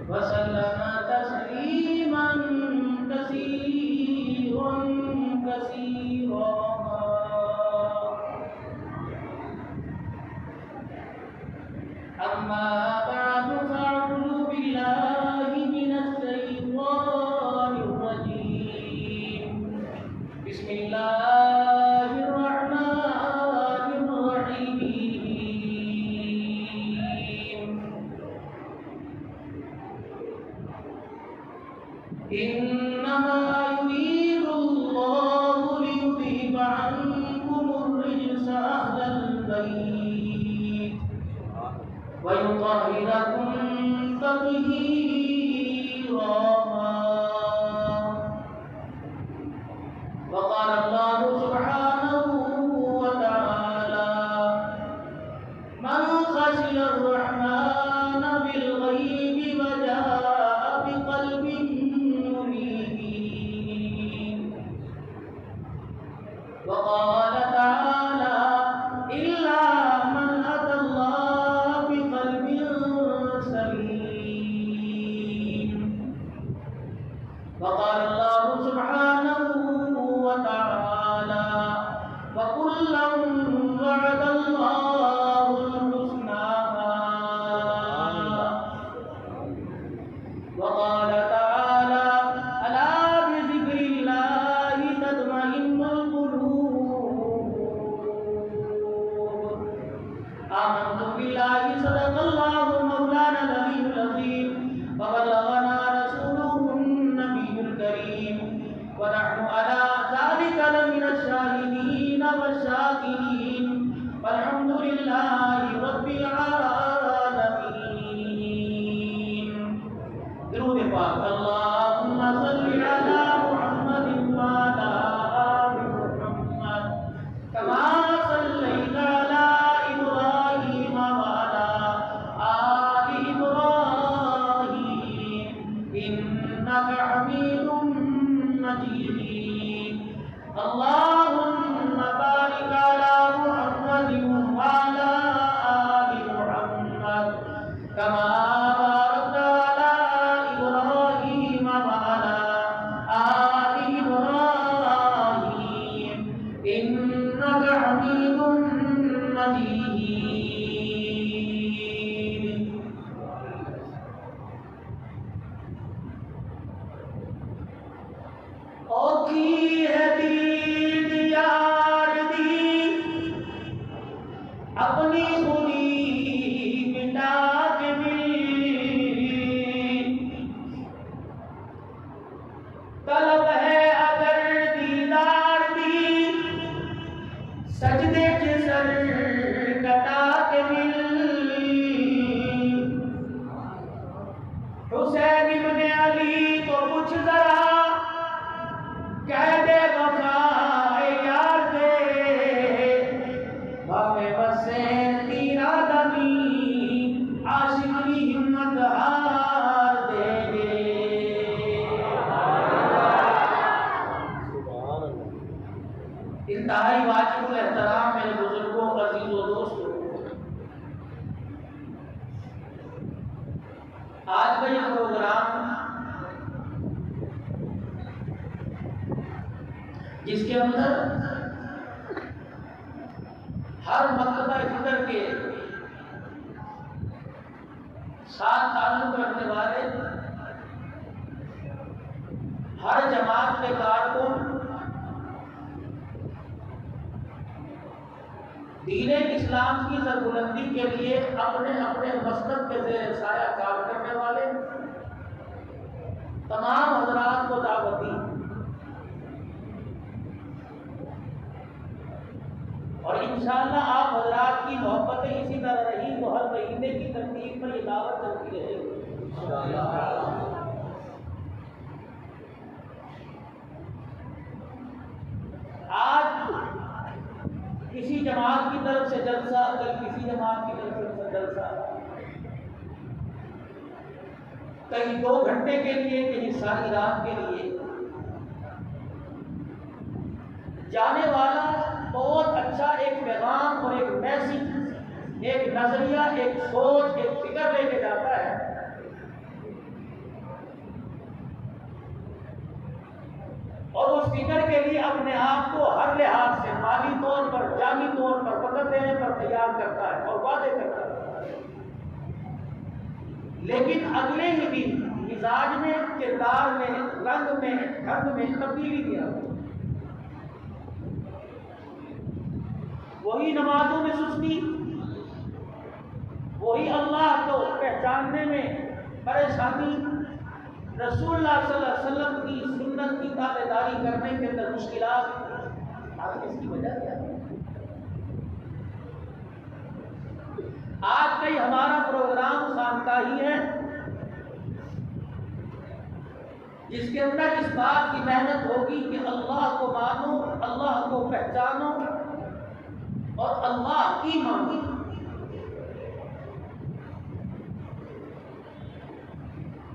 وسلم تسليما كثيرا كثيرا. أما بعد فأعوذ بالله من الشيطان الرجيم. بسم الله الرحمن الرحيم. إنما يريد الله ليذهب عنكم الرجس أهل البيت ويطهركم تطهيرا. وقال الله سبحانه وتعالى: من خشي الرحمن بالغيب وجاء بقلب منيب. وقال تعالى: إلا من أتى الله بقلب سليم. وقال الله سبحانه وتعالى: وكلا وعد الله الحسنى. وقال تعالى: ألا بذكر الله تطمئن القلوب. آمنت بالله صدق الله مولانا العلي العظيم وبلغنا رسوله النبي الكريم ونحن على ذلك لمن الشاهدين والشاكرين والحمد لله رب العالمين. درود پاک. اللهم صل على محمد وعلى آل محمد كما صليت على إبراهيم وعلى آل إبراهيم إنك حميد مجيد. اللهم بارك على محمد وعلى آل محمد كما باركت على إبراهيم وعلى آل إبراهيم إنك حميد مجيد. اوکھی ہے دید یار دی اپنی خودی مٹا کے بھی طلب ہے اگر دیدار دی سجدے کے سر کٹا کے بھی. حسین ابن علی کو پوچھ ذرا کہہ دے وفائے یار دے بھاوے بسے تیرا دمی عاشق کی ہمت ہار دے گے. انتہائی واجب الاحترام میرے بزرگوں عزیز و دوستوں، آج کا یہ پروگرام جس کے اندر ہر مکتبہ فکر کے ساتھ تعلق رکھنے والے ہر جماعت کے کارکن دین اسلام کی سربلندی کے لیے اپنے اپنے مسلک کے زیر سایہ کام کرنے والے تمام حضرات کو دعوت دی. اور انشاءاللہ آپ حضرات کی محبتیں اسی طرح رہی تو ہر مہینے کی ترتیب پر یہ دعوت چلتی رہے گی انشاءاللہ. آج کسی جماعت کی طرف سے جلسہ، کل کسی جماعت کی طرف سے جلسہ، کہیں 2 گھنٹے کے لیے، کہیں ساری رات کے لیے. جانے والا بہت اچھا ایک پیغام اور ایک میسج، ایک نظریہ، ایک سوچ، ایک فکر لے کے جاتا ہے آپ کو ہر لحاظ سے مالی طور پر، جانی طور پر، وقت دینے پر تیار کرتا ہے اور وعدے کرتا ہے، لیکن اگلے ہی دن مزاج میں، کردار میں، رنگ میں، ڈھنگ میں تبدیلی دیا، وہی نمازوں میں سستی، وہی اللہ کو پہچاننے میں پریشانی، رسول اللہ صلی اللہ علیہ وسلم کی سنت کی تابعداری کرنے کے اندر مشکلات۔ آج اس کی وجہ کیا ہے؟ آج کا یہ ہمارا پروگرام خانقاہی ہے، جس کے اندر اس بات کی محنت ہوگی کہ اللہ کو مانو، اللہ کو پہچانو اور اللہ کی مانو۔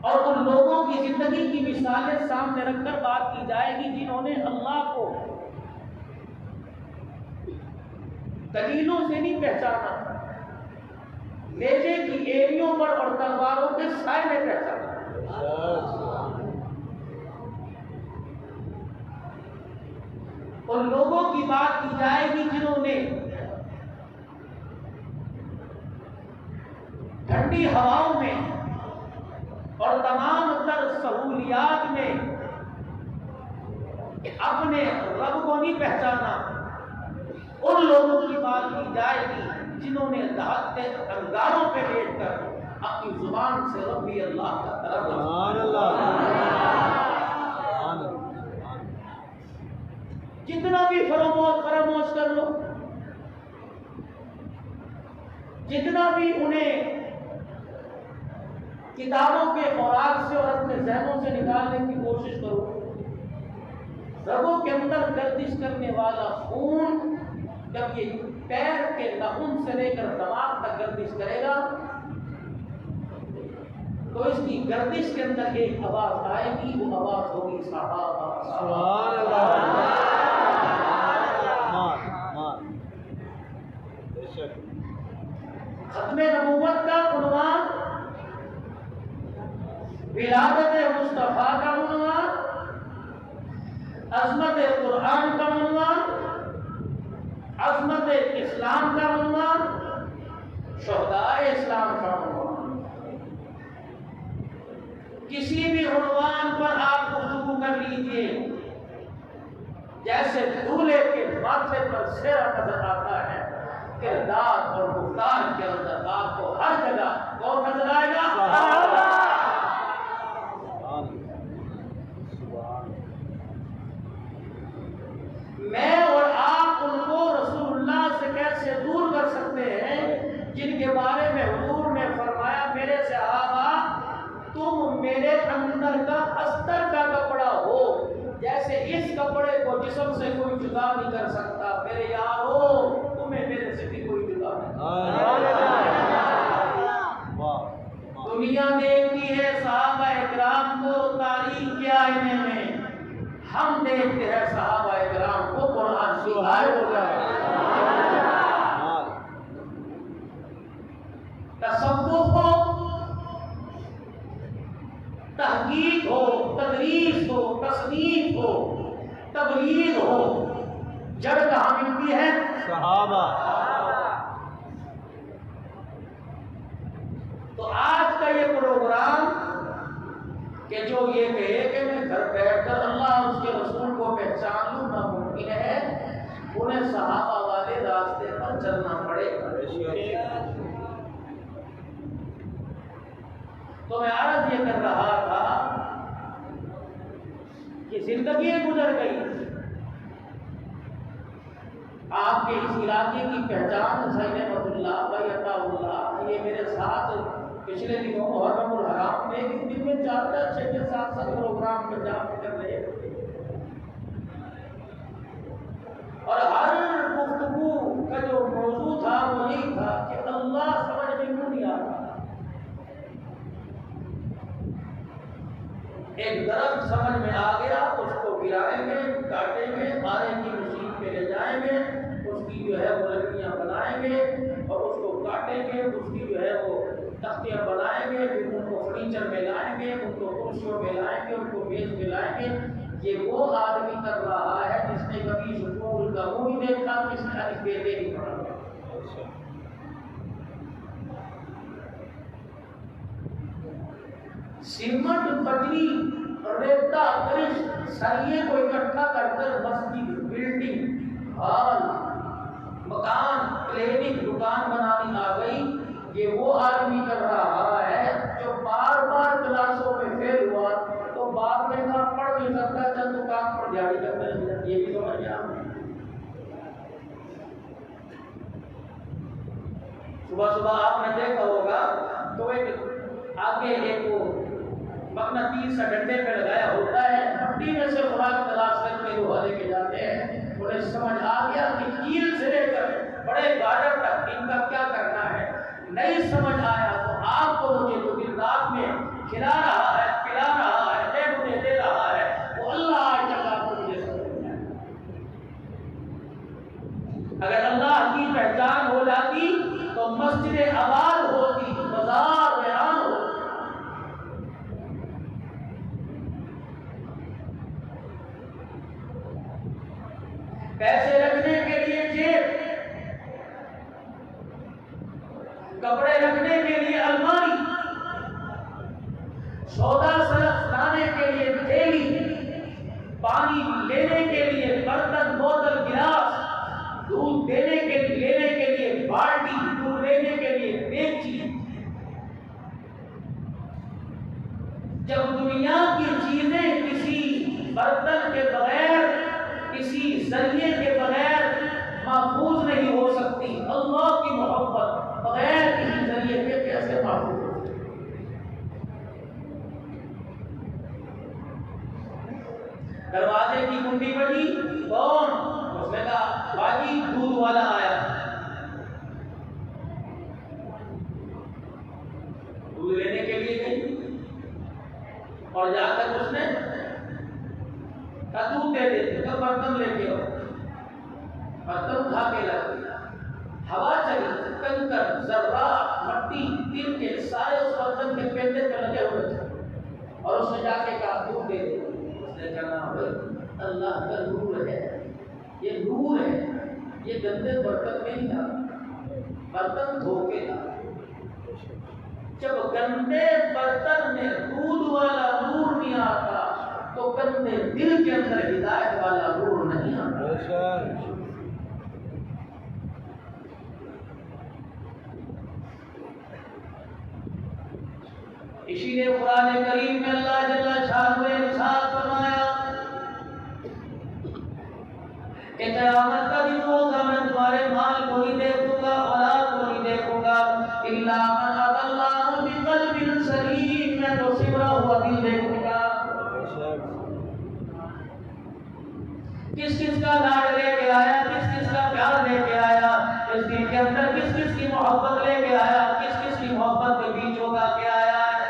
اور ان لوگوں کی زندگی کی مثالیں سامنے رکھ کر بات کی جائے گی جنہوں نے اللہ کو دلیلوں سے نہیں پہچانا، نیزے کی ایڑیوں پر اور تلواروں کے سائے میں پہچانا۔ ان لوگوں کی بات کی جائے گی جنہوں نے ٹھنڈی ہواؤں میں اور تمام تر سہولیات میں اپنے رب کو نہیں پہچانا۔ ان لوگوں کی بات کی جائے گی جنہوں نے دہتے انگاروں پہ بیٹھ کر اپنی زبان سے ربی اللہ کا طرف جتنا بھی فراموش کر لو، جتنا بھی انہیں کتابوں کے اوراق سے اور اپنے ذہنوں سے نکالنے کی کوشش کرو، رگوں کے اندر گردش کرنے والا خون جب یہ پیر کے ناخن سے لے کر دماغ تک گردش کرے گا تو اس کی گردش کے اندر ایک آواز آئے گی، وہ آواز ہوگی صحابہ۔ سبحان اللہ۔ ختم نبوت کا عنوان، ولادت مصطفیٰ کا عنوان، عظمت قرآن کا عنوان، عظمت اسلام کا عنوان، شہداء اسلام کا عنوان۔ کسی بھی عنوان پر آپ گفتگو کر لیجئے، جیسے دولہے کے ماتھے پر سہرا نظر آتا ہے، کردار اور گفتار کے اندر آپ کو ہر جگہ کون نظر آئے گا؟ میں اور آپ ان کو رسول اللہ سے کیسے دور کر سکتے ہیں جن کے بارے میں حضور نے فرمایا میرے صحابہ تم میرے اندر کا استر کا کپڑا ہو، جیسے اس کپڑے کو جسم سے کوئی جدا نہیں کر سکتا، میرے یارو تمہیں میرے سے بھی کوئی جدا نہیں۔ دنیا دیکھتی ہے صحابہ اکرام کو تاریخ کے آئینے میں، ہم دیکھتے ہیں صحابہ اکرام کو قرآن کی آیت ہو جائے۔ تصوف ہو، تحقیق ہو، تدریس ہو، تصنیف ہو، تبلیغ ہو، جڑ کہاں ملتی ہے؟ صحابہ۔ تو آج کا یہ پروگرام کہ جو یہ کہے کہ میں گھر بیٹھ کر اللہ اور اس کے رسول کو پہچان لوں، ناممکن ہے، انہیں صحابہ والے راستے پر چلنا پڑے۔ تو میں عرض یہ کر رہا تھا کہ زندگی گزر گئی، آپ کے اس علاقے کی پہچان حسین احمد اللہ بھائی عطا اللہ، یہ میرے ساتھ پچھلے دنوں محرم الحرام میں ایک دن میں 4-4 6 پروگرام پنجاب میں کر رہے تھے، اور ہر گفتگو کا جو موضوع تھا وہ یہی تھا کہ اللہ سمجھ میں کیوں نہیں آتا۔ ایک درخت سمجھ میں آ گیا، اس کو گرائیں گے، کاٹیں گے، آرے کی مشین پہ لے جائیں گے، اس کی جو ہے وہ لکڑیاں بنائیں گے اور اس کو کاٹیں گے، اس کی جو ہے وہ تختیاں بنائیں گے، پھر ان کو فرنیچر میں لائیں گے، ان کو کرسیوں میں لائیں گے، ان کو میز میں لائیں گے، یہ وہ آدمی کر رہا ہے جس نے کبھی سکول کا منہ نہیں دیکھا، کس نے الف بے نہیں پڑھا۔ سیمنٹ، بجری، ریتا، کرش، سریے کو اکٹھا کر کر مسجد، بلڈنگ، ہال، مکان، کلینک، دکان بنانی آ گئی۔ یہ وہ آدمی کر رہا ہے جو بار بار کلاسوں میں فیل ہوا تو بعد میں کہا پڑھ نہیں سکتا، چل دکان پر جاری کرنے لگا۔ یہ بھی سمجھ آ صبح صبح آپ نے دیکھا ہوگا تو ایک آگے ایک وہ مقناطیس کا ڈنڈے پہ لگایا ہوتا ہے، مٹی میں سے خوراک تلاش کر کے وہ لے کے جاتے ہیں۔ انہیں سمجھ آ گیا کہ کیل سے لے کر بڑے گاڈر تک ان کا کیا کرنا ہے۔ نہیں سمجھ آیا تو آپ کو مجھے جو دن رات میں کھلا رہا ہے، پلا رہا ہے، دے مجھے دے رہا ہے، وہ اللہ آج تک آپ کو مجھے سمجھ آیا۔ اگر اللہ کی پہچان ہو جاتی تو مسجد آباد ہوتی، بازار ویران ہوتی۔ پیسے رکھنے کے لیے جیب، کپڑے رکھنے کے لیے الماری، سودا لانے کے لیے تھیلی، پانی لینے کے لیے برتن، بوتل، گلاس، دودھ لینے کے لیے بالٹی، دودھ لینے کے لیے دیگچی۔ جب دنیا کی چیزیں کسی برتن کے بغیر، کسی ذریعے کے بغیر محفوظ نہیں ہو سکتی، اللہ کی محبت بغیر کسی ذریعے کے کیسے محفوظ ہو سکتی؟ دروازے کی کنڈی بجی، کون؟ اس نے کہا باجی دودھ والا آیا۔ دودھ لینے کے لیے گئی اور جا کر اس نے دودھ دے دیتے تو برتن لے کے آؤ، برتن اٹھا کے لا دیا۔ ہوا چلی، کنکر، ذرات، مٹی، تل کے سارے اس برتن کے پیندے پہ لگے ہوئے تھے اور اس نے جا کے کہا دودھ دے دے۔ اس نے کہا اللہ کا نور ہے، یہ نور ہے، یہ گندے برتن میں نہیں آتا، برتن دھو کے لا۔ جب گندے برتن میں دودھ والا نور نہیں آتا تو گندے دل کے اندر ہدایت والا نور نہیں آتا۔ اسی لیے قرآن کریم میں اللہ جل شانہ نے ارشاد فرمایا کہ قیامت کا دن ہوگا، میں تمہارے مال کو نہیں دیکھوں گا، اولاد کو نہیں دیکھوں گا، الا من اتى اللہ بقلب سلیم، میں تو سمرا ہوا دل دیکھوں گا۔ کس کس کا لاڈ لے کے آیا، کس کس کا پیار لے کے آیا، اس دل کے اندر کس کس کی محبت لے کے آیا، کس کس کی محبت کے بیچ ہوگا کے آیا ہے۔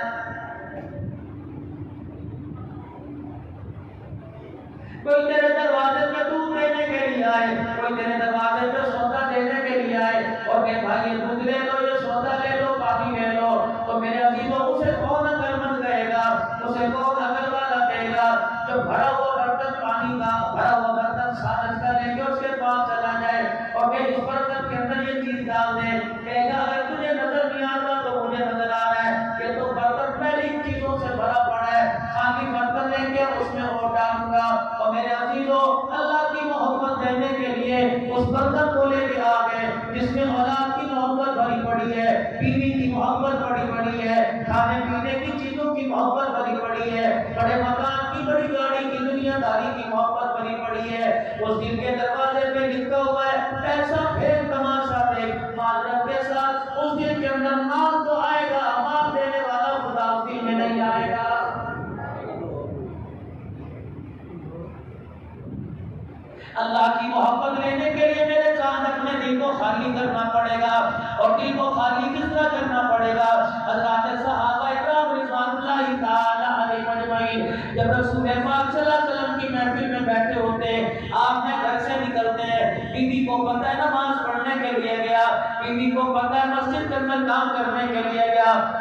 کوئی تیرے دروازے پہ دودھ دینے کے لیے آئے، کوئی تیرے دروازے پہ سودا دینے کے لیے آئے اور کہ بھائی یہ دودھ لے لو، یہ سودا لے لو، پانی لے لو، تو میرے عزیزوں اسے کون عقل مند کہے گا، اسے کون عقل والا کہے گا جو بھرا ہوا برتن پانی کا، بھرا ہوا برتن سالن کا لے کے اس کے پاس چلا جائے اور کہ اس برتن کے اندر یہ چیز ڈال دے، کہے گا اگر تجھے نظر نہیں آتا تو مجھے نظر آ رہا ہے کہ تو برتن پہلی چیزوں سے بھرا پڑا ہے، خالی برتن لے کے اس میں اور ڈالوں گا۔ اور میرے عزیزوں اللہ کی محبت دینے کے لیے اس برتن کو لے کے آ گئے جس میں اولاد کی محبت بھری پڑی ہے، بیوی کی محبت بھری پڑی ہے، کھانے پینے کی چیزوں کی محبت بھری پڑی ہے، بڑے مکان کی، بڑی گاڑی کی، دنیا داری کی محبت بھری پڑی ہے۔ اس دل کے دروازے پہ لکھا ہوا ہے پیسہ پھیر تماشا دیکھ، معذرت کے ساتھ اس دل کے اندر مال تو آئے گا، مال دینے والا خدا اس دل میں نہیں آئے گا۔ اللہ کی محبت لینے کے لیے میرے چاند اپنے دل کو خالی کرنا پڑے گا، اور دل کو خالی کس طرح کرنا پڑے گا؟ حضرات صحابہ اکرام رضوان اللہ تعالی علیہم اجمعین جب رسول پاک صلی اللہ علیہ وسلم کی محفل میں بیٹھے ہوتے، آپ نے گھر سے نکلتے ہیں، بیوی کو پتہ ہے نماز پڑھنے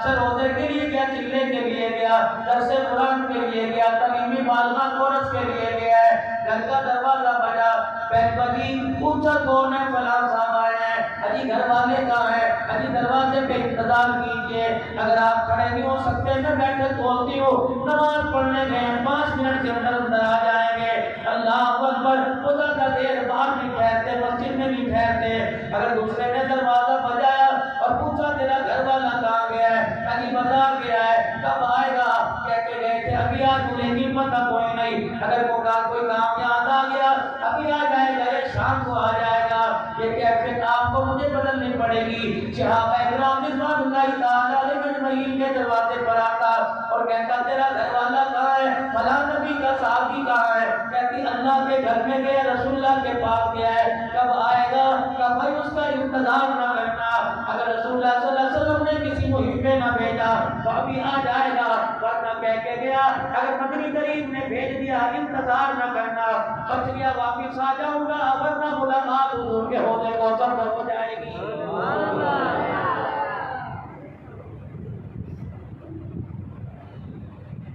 سر روزے کے لیے گیا, چلے کے لیے گیا, درس قرآن کے لیے گیا, تعلیمی معلومہ کورس کے لیے گیا ہے. گھر کا دروازہ بجا, پہل بجی, پوچھا کون ہے؟ فلاں صاحب آئے ہیں. اجی گھر والے کہاں ہیں؟ اجی دروازے پہ انتظار کیجئے, اگر آپ کھڑے نہیں ہو سکتے میں بیٹھے کھولتی ہوں. نماز پڑھنے گئے, 5 منٹ کے اندر آ جائیں گے. اللہ اکبر. خدا کا دیر باہر نہیں ٹھہرتے, مسجد میں نہیں ٹھہرتے. اگر دوسرے نے دروازہ بجایا اور پوچھا تیرا گھر والا کہاں گیا ہے؟ ابھی بازار گیا ہے. کب آئے گا؟ کہہ کے گئے تھے ابھی آج ملے گی, پتہ کوئی نہیں. اگر کوئی کام یاد آ گیا ابھی آ جائے گا, یہ شام کو آ جائے گا. یہ کیفیت آپ کو مجھے بدلنی پڑے گی. صحابہ کرام رضوان اللہ تعالی علیہم اجمعین کے دروازے پر آتا اور کہتا تیرا گھر والا کہاں ہے؟ فلاں نبی کا صحابی کہاں ہے؟ کہتی اللہ کے گھر میں گیا, رسول اللہ کے پاس گیا ہے. کب آئے گا؟ کب بھائی اس کا انتظار نہ کرنا. اگر رسول اللہ صلی اللہ علیہ وسلم نے کسی مہم میں نہ بھیجا تو ابھی آ جائے گا, ورنہ کہہ کے گیا اگر مدنی کریم نے بھیج دیا انتظار نہ کرنا, بچ گیا واپس آ جاؤں گا, ورنہ ملاقات حضور کے ہونے کو سب ہو جائے گی.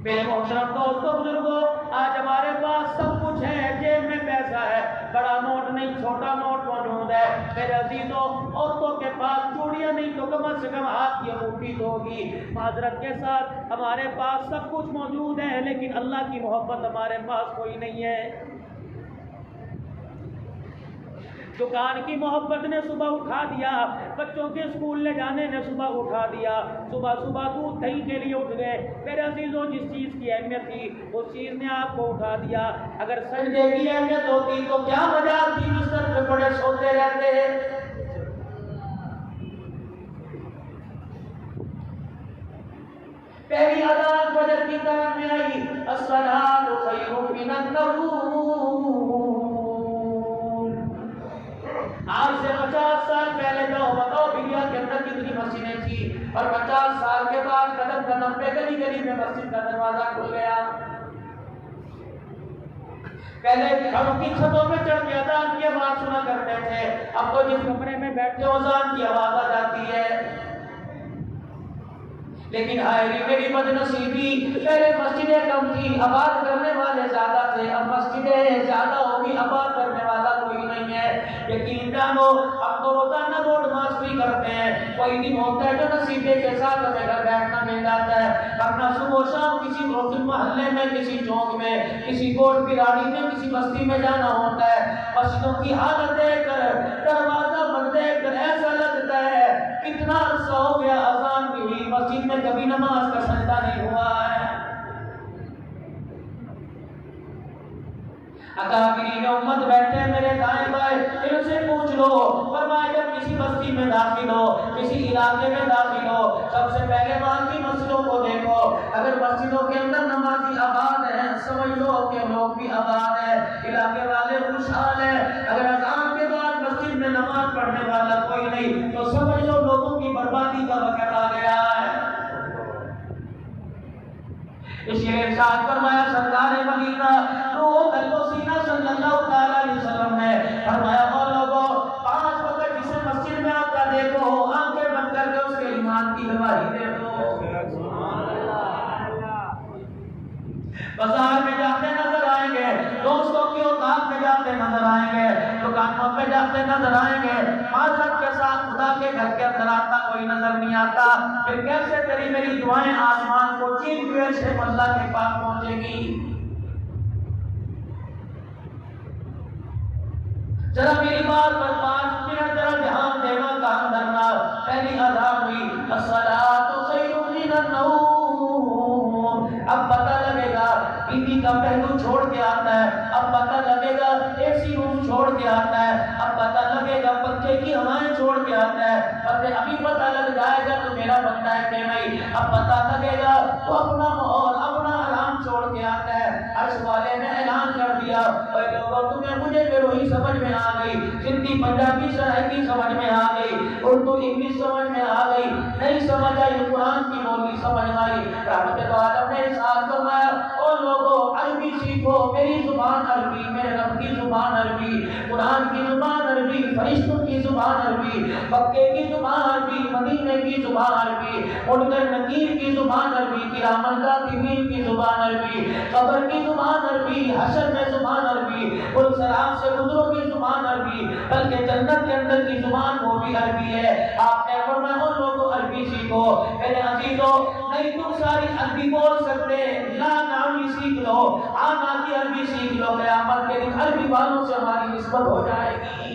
میرے محترم دوستو بزرگوں, آج ہمارے پاس سب کچھ ہے, جیب میں پیسہ ہے, بڑا نوٹ نہیں چھوٹا نوٹ موجود ہے. میرے عزیزوں, عورتوں کے پاس چوڑیاں نہیں تو کم از کم ہاتھ کی انگوٹھی تو ہوگی. معذرت کے ساتھ ہمارے پاس سب کچھ موجود ہے, لیکن اللہ کی محبت ہمارے پاس کوئی نہیں ہے. دکان کی محبت نے صبح اٹھا دیا, بچوں کے اسکول لے جانے نے صبح اٹھا دیا, صبح صبح دودھ دہی کے لیے اٹھ گئے. میرے عزیزوں, جس چیز کی اہمیت تھی اس چیز نے آپ کو اٹھا دیا. اگر سجدے کی اہمیت ہوتی تو کیا وجہ تھی بستر پہ پڑے سوتے رہتے. پہلی اذان فجر کی کان میں آئی, الصلاۃ خیر من النوم. آج سے 50 سال پہلے جو بتاؤ بھیا کے اندر کتنی مسجدیں تھی, اور 50 سال کے بعد قدم قدم پہ گلی گلی میں مسجد کا دروازہ کھل گیا. پہلے گھروں کی چھتوں پہ چڑھ کے اذان کی آواز سنا کرتے تھے, اب تو جس کمرے میں بیٹھتے ہو اذان کی آواز آ جاتی ہے. لیکن ہائے میری بدنصیبی, پہلے مسجدیں کم تھی, آباد کرنے والے زیادہ تھے, اب مسجدیں زیادہ ہوگی, آباد کرنے والا کوئی نہیں ہے. یقین جانو اب تو روزانہ دو نماز بھی کرتے ہیں, کوئی دن ہوتا ہے جو نصیبے کے ساتھ ہمیں گھر بیٹھنا مل جاتا ہے, ورنہ صبح و شام کسی روز محلے میں, کسی چوک میں, کسی کوٹ بلاڑی میں, کسی بستی میں جانا ہوتا ہے. مسجدوں کی حالت دیکھ کر, دروازہ بند دیکھ کر ایسا لگتا ہے کتنا عرصہ ہو گیا اذان بھی ہوئی, مسجد میں کبھی نماز کا سجدہ نہیں ہوا ہے. اکابرین امت بیٹھے میرے دائیں بائیں, ان سے پوچھ لو. فرمایا جب کسی بستی میں داخل ہو, کسی علاقے میں داخل ہو, سب سے پہلے وہاں کی مسجدوں کو دیکھو. اگر مسجدوں کے اندر نمازی آباد ہیں, سمجھ لو کہ لوگ بھی آباد ہیں, علاقے والے خوشحال ہیں. اگر اذان کے بعد مسجد میں نماز پڑھنے والا کوئی نہیں تو سمجھ لو لوگوں کی بربادی کا وقت آ گیا ہے. اس لیے ارشاد فرمایا سرکار مدینہ روح قلب و سینہ صلی اللہ تعالی علیہ وسلم نے فرمایا, اور لوگوں 5 وقت جسے مسجد میں آتا دیکھو, آنکھیں بند کر کے اس کے ایمان کی گواہی دے دو. بازار میں جاتے نظر آئیں گے, دوستوں کی اوقات میں جاتے نظر آئیں گے, دکانوں پہ جاتے نظر آئیں گے, معذرت کے ساتھ خدا کے گھر کے اندر آتا کوئی نظر نہیں آتا. پھر کیسے تیری میری دعائیں آسمان کو چین ہوئے سے اللہ کے پاس پہنچے گی. ذرا میری بات پر 5 منٹ ذرا دھیان دینا, کام کرنا. پہلی اذان ہوئی, الصلاۃ خیر من النوم. اب پتہ لگے گا ٹی وی کا پہلو چھوڑ کے آتا ہے, اب پتہ لگے گا اے سی روم چھوڑ کے آتا ہے, اب پتہ لگے گا پنکھے کی ہوائیں چھوڑ کے آتا ہے. ابھی پتہ لگ جائے گا تو میرا بندہ ہے کہ نہیں, اب پتہ لگے گا تو اپنا ماحول اپنا آرام چھوڑ کے آتا ہے. عرش والے نے اعلان کر دیا, اے لوگوں تمہیں مجھے بیروئی سمجھ میں آ گئی, ہندی پنجابی سرائکی سمجھ میں آ گئی, اردو انگلش سمجھ میں آ گئی, نہیں سمجھ آئی قرآن کی بولی سمجھ آئی. رحمت عالم نے ارشاد فرمایا, اور لوگوں عربی سیکھو, میری زبان عربی, میرے رب کی زبان عربی, قرآن کی زبان عربی, فرشتوں کی زبان عربی، مکے کی زبان عربی، مدینے کی زبان عربی، منکر نکیر کی زبان عربی، کرام کاتبین کی زبان عربی، قبر کی زبان عربی، حشر میں زبان عربی، پل صراط سے گزرو کی زبان عربی، بلکہ جنت کے اندر کی زبان وہ بھی عربی ہے۔ آپ نے فرمایا ان لوگوں عربی سیکھو۔ میرے عزیزو، نہیں تم ساری عربی بول سکتے، لا نامی سیکھ لو، آنا کی عربی سیکھ لو، قیامت کے دن عربی والوں سے ہماری نسبت ہو جائے گی۔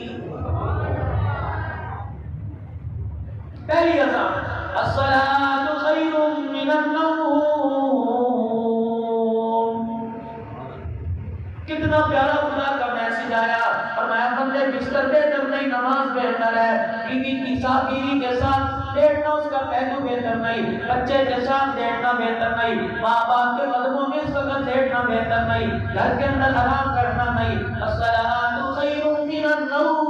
پہلی اذان، الصلاۃ خیر من النوم۔ کتنا پیارا خدا کا میسج آیا، فرمایا بندے بستر بہتر نہیں، نماز بہتر ہے۔ بیوی کے ساتھ لیٹنا اس کا پہلو بہتر نہیں، بچے کے ساتھ لیٹنا بہتر نہیں، ماں باپ کے قدموں میں اس وقت لیٹنا بہتر نہیں، گھر کے اندر آرام کرنا نہیں۔ الصلاۃ خیر من النوم۔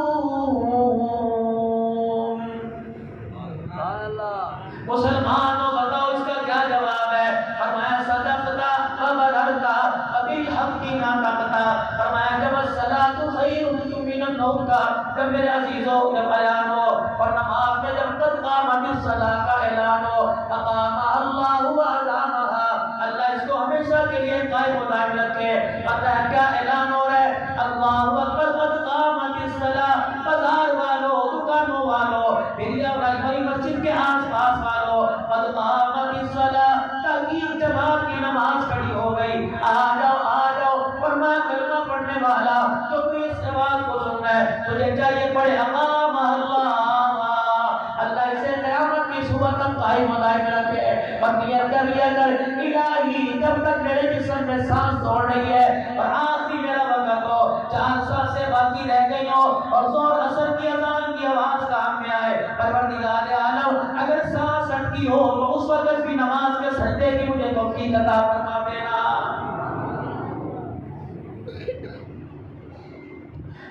مسلمانوں بتاؤ اس کا کیا جواب ہے؟ فرمایا صدقتا وبررتا وبالحق نطقتا۔ فرمایا جب الصلاۃ خیر من النوم کا جب میرے عزیزوں جب بیان ہو اور نماز میں جب قد قامت الصلاۃ کا اعلان ہو، اقام اللہ وادامها، اللہ اس کو ہمیشہ کے لیے قائم و دائم رکھے۔ پتہ ہے کیا اعلان ہو رہا ہے؟ اللہ اکبر، قد قامت الصلاۃ، بازار والوں، دکانوں والوں، میری مسجد کے آس پاس والوں، قد قامت الصلاۃ، تاکہ جماعت کی نماز کھڑی ہو گئی، آ جاؤ آ جاؤ۔ فرمایا کلمہ پڑھنے والا جو کوئی اس آواز کو سننا ہے تجھے چاہیے پڑھے اقام اللہ، اللہ اسے قیامت کی صبح تک قائم و دائم رکھے۔ اور نیت کر لیا کر الہی جب تک میرے جسم میں سانس دوڑ رہی ہے اور آخری میرا وقت ہو، 4 سانسیں باقی رہ گئی ہو اور زور اثر کی اذان کی آواز کام میں آئے، پروردگار عالم اگر سانس اٹکی ہو تو اس وقت بھی نماز کے سجدے کی مجھے توفیق عطا فرما دینا۔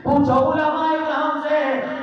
پوچھو علماء کرام سے،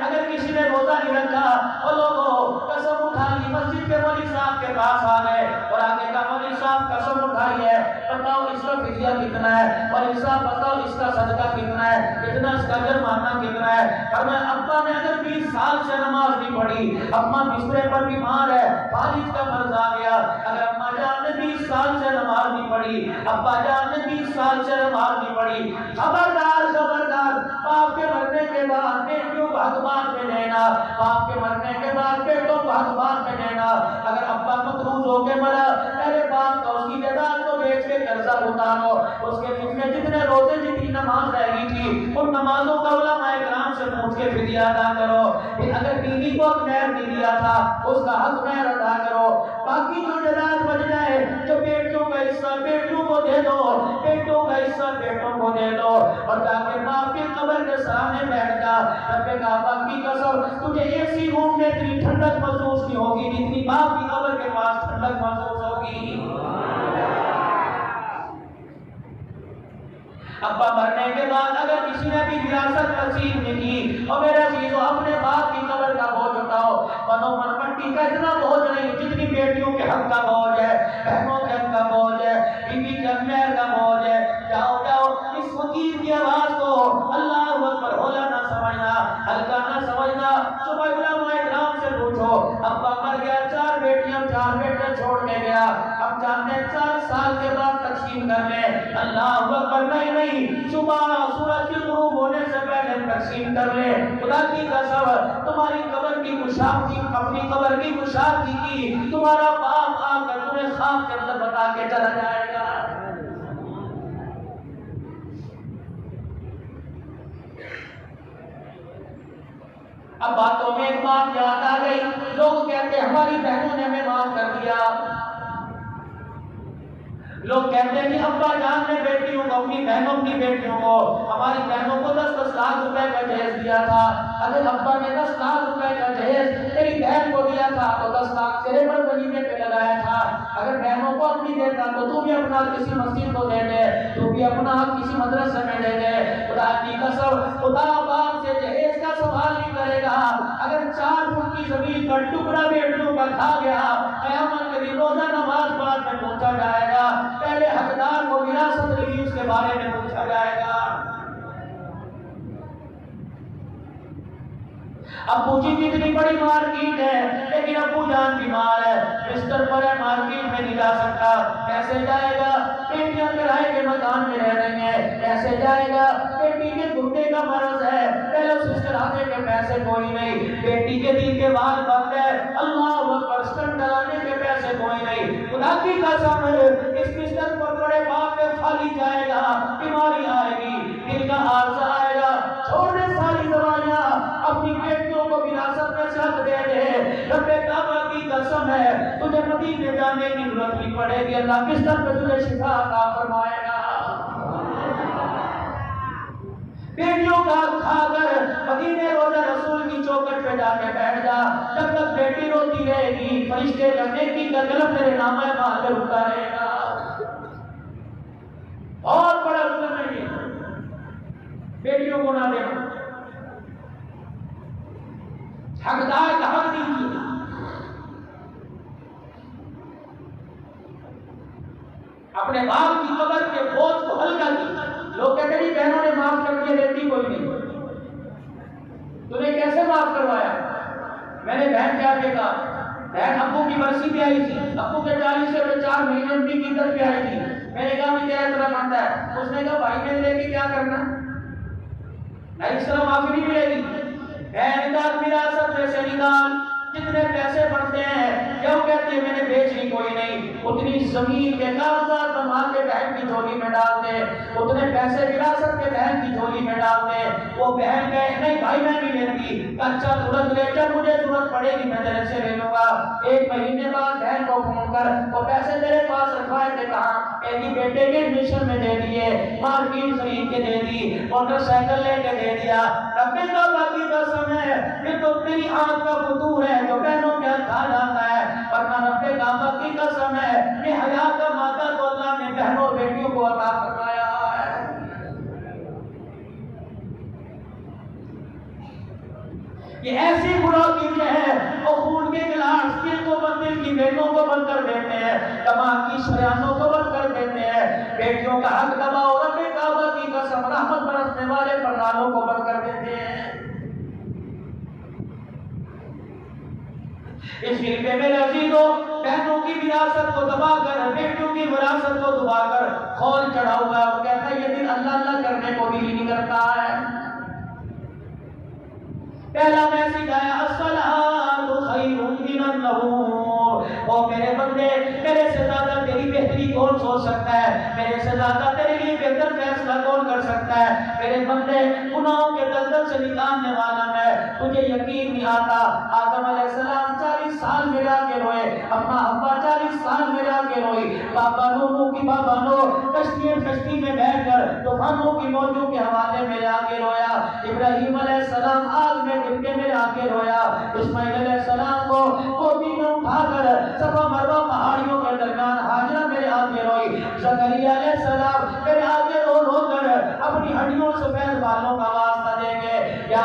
اگر کسی نے روزہ نہیں رکھا اور لوگوں قسم اٹھا لی، مسجد کے مولوی صاحب کے پاس آ گئے اور آگے کا مولوی صاحب قسم اٹھائی ہے، بتاؤ اس کا فدیہ کتنا ہے؟ مولوی صاحب بتاؤ اس کا صدقہ کتنا ہے، کتنا اس کا جرمانہ کتنا ہے؟ فرمایا ابا نے اگر 20 سال سے نماز نہیں پڑھی، اماں بسترے پر بیمار ہے، فالج کا مرض آ گیا، اگر اماں جان نے 20 سال سے نماز نہیں پڑھی، ابا جان نے 20 سال سے نماز نہیں پڑھی، خبردار خبردار، باپ کے مرنے کے بعد بیٹیوں کو حق بات میں دینا، باپ کے مرنے کے بعد بیٹوں کو حق بات میں دینا۔ اگر ابا مقروض ہو کے مرا، پہلے باپ کا اس کی جائیداد کو بیچ کے قرضہ اتارو، اس کے جتنے جتنے روزے جتنی نماز رہ گئی تھی ان نمازوں کا علماء کرام سے پوچھ کے فدیہ ادا کرو۔ پھر اگر بیوی کو مہر نہیں دیا تھا اس کا حق مہر ادا کرو، باقی جو جائیداد بچ جائے، جو بیٹوں کا حصہ بیٹوں کو دے دو، بیٹوں کا حصہ بیٹوں کو دے دو، اور جا کے باپ کی قبر کے سامنے بیٹھ جا۔ رب کعبہ کی قسم تجھے ایسی روم میں اتنی ٹھنڈک محسوس نہیں ہوگی جتنی باپ کی قبر کے پاس ٹھنڈک محسوس ہوگی۔ ابا مرنے کے بعد اگر کسی نے بھی وراثت نصیب نہیں کی، اور میرے عزیزو اپنے باپ کی قبر کا بوجھ اٹھاؤ، منو من مٹی کا اتنا بوجھ نہیں جتنی بیٹیوں کے حق کا بوجھ ہے، بہنوں کے حق کا بوجھ ہے، بیوی کے مہر کا بوجھ ہے۔ جاؤ جاؤ اس فقیر کی آواز کو اللہ اکبر ہولا نہ سمجھنا، ہلکا نہ سمجھنا۔ صبح علماء کرام سے پوچھو، ابا مر گیا، 4 بیٹیاں 4 بیٹے چھوڑ کے گیا، اب چاہتے ہیں 4 سال کے بعد تقسیم کر لیں۔ اللہ اکبر، نہیں نہیں، صبح سورج کے غروب ہونے سے پہلے تقسیم کر لے۔ خدا کی قسم تمہاری قبر کی کشادگی، اپنی قبر کی کشادگی کی تمہارا باپ آ کر تمہیں خواب کے اندر بتا کے چلا جائے گا۔ اب باتوں میں ایک بات یاد آ گئی، لوگ کہتے ہیں ہماری بہنوں نے ہمیں معاف کر دیا، لوگ کہتے ہیں کہ ابا جان نے بیٹیوں کو، اپنی بہنوں کی بیٹیوں کو، ہماری بہنوں کو 10-10 لاکھ روپے کا جہیز دیا تھا، اگر ابا نے 10 لاکھ روپے کا جہیز تیری بہن کو دیا تھا تو 10 لاکھ تیرے پر ولیمے پہ لگایا تھا، اگر بہنوں کو اپنی دیتا تو تو بھی اپنا کسی مسجد کو دے دے، تو بھی اپنا کسی مدرسے میں دے دے۔ خدا کی قسم خدا باپ سے جہیز کا سوال نہیں کرے گا، اگر 4 فٹ کی زمین کا ٹکڑا بیٹیوں کا کھا گیا، قیامت کے دن روزہ نماز بعد میں پوچھا جائے گا، پہلے حقدار کو وراثت ملی اس کے بارے میں پوچھا جائے گا۔ ابو جی کتنی بڑی مارکیٹ ہے لیکن ابو جان بیمار ہے، بستر پر ہے، مارکیٹ میں نہیں جا سکتا، کیسے جائے گا؟ بیٹیاں کرائے کے مکان میں رہ رہی ہیں، کیسے جائے گا؟ بیٹی کے گھٹنے کا مرض ہے، پہلے سسٹر آنے کے پیسے کوئی نہیں، بیٹی کے دل کے بال بند ہے، اللہ اکبر، سٹنٹ ڈلانے کے پیسے کوئی نہیں، خدا کی قسم اس بستر پر بڑے باپ پہ خالی جائے گا، بیماری آئے گی، دل کا عارضہ آئے گا، چھوڑنے ساری دوائیاں، اپنی بیٹیوں کو وراثت میں سے حق دے دے، رب کعبہ کی قسم ہے تجھے مدینے جانے کی ضرورت نہیں پڑے گی، اللہ بستر پہ تجھے شفا عطا فرمائے گا۔ بیٹیوں کا کھا کر مدینے روزہ رسول کی چوکھٹ پہ جا کے بیٹھ جا، جب تک بیٹی روتی رہے گی فرشتے کا نیکی کا قلم تیرے نامہ اعمال پہ رکھتا رہے گا۔ بہت بڑا ظلم ہے یہ، بیٹیوں کو نہ دینا، حقدار کا حق دیجیے۔ اپنے باپ کی قبر کے بوجھ کو ہلکا کی، لوگ کہتے ہیں بہنوں نے معاف کر دیا، دیتی کوئی نہیں، تمہیں کیسے معاف کروایا؟ میں نے بہن کیا دیکھا، بہن ابو کی برسی پہ آئی تھی، ابو کے 40 سے 4 مہینے ان کی عیدت پہ آئی تھی، میں نے کہا مجھے تیرا اتنا مانتا ہے، اس نے کہا بھائی میں لے کے کیا کرنا، نہیں اس طرح معافی نہیں ملے گی، بہن نکال وراثت میں سے نکال، جتنے پیسے بنتے ہیں کیوں کہتی ہے میں نے بیچنی کوئی نہیں، اتنی زمین کے کاغذات بنوا کے بہن کی جھولی میں ڈال دے، اتنے پیسے وراثت کے بہن کی جھولی میں ڈال دے، وہ بہن کہے نہیں بھائی میں نہیں لیتی، اچھا ترنت لے جب مجھے ضرورت پڑے گی میں تیرے سے لے لوں گا، 1 مہینے بعد بہن کو فون کر وہ پیسے تیرے پاس رکھوائے تھے کہاں؟ کہتی بیٹے کے ایڈمیشن میں دے دیے، مارکیٹ خرید کے دے دی، موٹر سائیکل لے کے دے دیا، رب کعبہ کی قسم ہے کہ تو تیری آنکھ کا فطور ہے جو بہنوں کے کھا جاتا ہے، ورنہ رب کعبہ کی قسم ہے کہ حیا کا مادہ تو اللہ نے بہنوں اور بیٹیوں کو عطا فرمایا ہے۔ یہ ایسی برا کی ہے وہ خون کے گلاس دل کو بند، دل کی بیٹوں کو بند کر دیتے ہیں، دماغ کی شریانوں کو بند کر دیتے ہیں، بیٹیوں کا حق دباؤ، رب کعبہ کی قسم رحمت برسنے والے پردانوں کو بند کر دیتے ہیں۔ اس فلم میں میرے عزیزوں بہنوں کی وراثت کو دبا کر، بیٹیوں کی وراثت کو دبا کر خول چڑھا ہوا ہے، وہ کہتا ہے یہ دل اللہ اللہ کرنے کو دل ہی نہیں کرتا ہے۔ پہلا میسج آیا الصلاۃ خیر من النوم، او میرے بندے میرے سے زیادہ تیری بہتری کون سوچ سکتا ہے، میرے سے زیادہ تیرے لیے بہتر فیصلہ کون کر سکتا ہے، میرے بندے گناہوں کے دلدل سے نکالنے والا میں، تجھے یقین نہیں آتا آدم علیہ السلام 40 سال میں جا کے روئے، اپنا ابا 40 سال میں جا کے روئی، بابا نوح کی بابا نوح کشتی میں بیٹھ کر طوفانوں کی موجوں کے حوالے میں جا کے رویا، ابراہیم علیہ السلام آگ میں ڈبکے میں جا کے رویا، اسماعیل علیہ السلام کو گودی میں اٹھا کر صفا مروہ پہاڑیوں کے درمیان ہاجرہ میرے آگے روئی، زکریا علیہ السلام میرے آگے رو رو کر اپنی ہڈیوں سفید بالوں کا واسطہ دیں گے، یا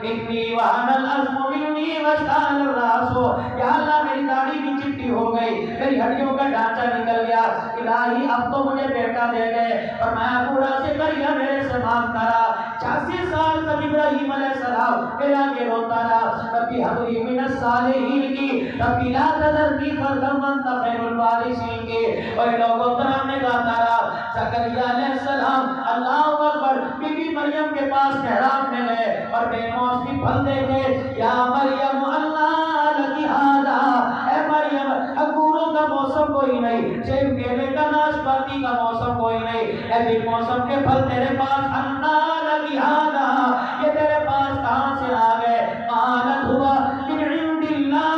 انی وہن العظم منی واشتعل الراس، یا اللہ میری داڑھی بھی چٹی ہو گئی، میری ہڈیوں کا ڈھانچہ نکل گیا، الہی اب تو مجھے بیٹا دے دے، اور میں بوڑھا زکریا میرے سے مانگتا رہا، 86 سال تک ابراہیم علیہ السلام میرے آگے روتا رہا، ربی حب لی من الصالحین کی، ربی لا تذرنی فردا وانت خیر الوارثین کی، اور لوگوں طرح میں گاتا رہا، زکریا علیہ السلام اللہ اکبر بی بی مریم کے پاس محراب میں گئے اور بے موسمی پھل دے گئے، یا مریم اللہ لکی ہادا، اے مریم انگوروں کا موسم کوئی نہیں، سیب کیلے کا ناشپاتی کا موسم کوئی نہیں، اے بے موسم کے پھل تیرے پاس اللہ لکی ہادا، یہ تیرے پاس کہاں سے آ گئے، قالت ہوا من عند اللہ،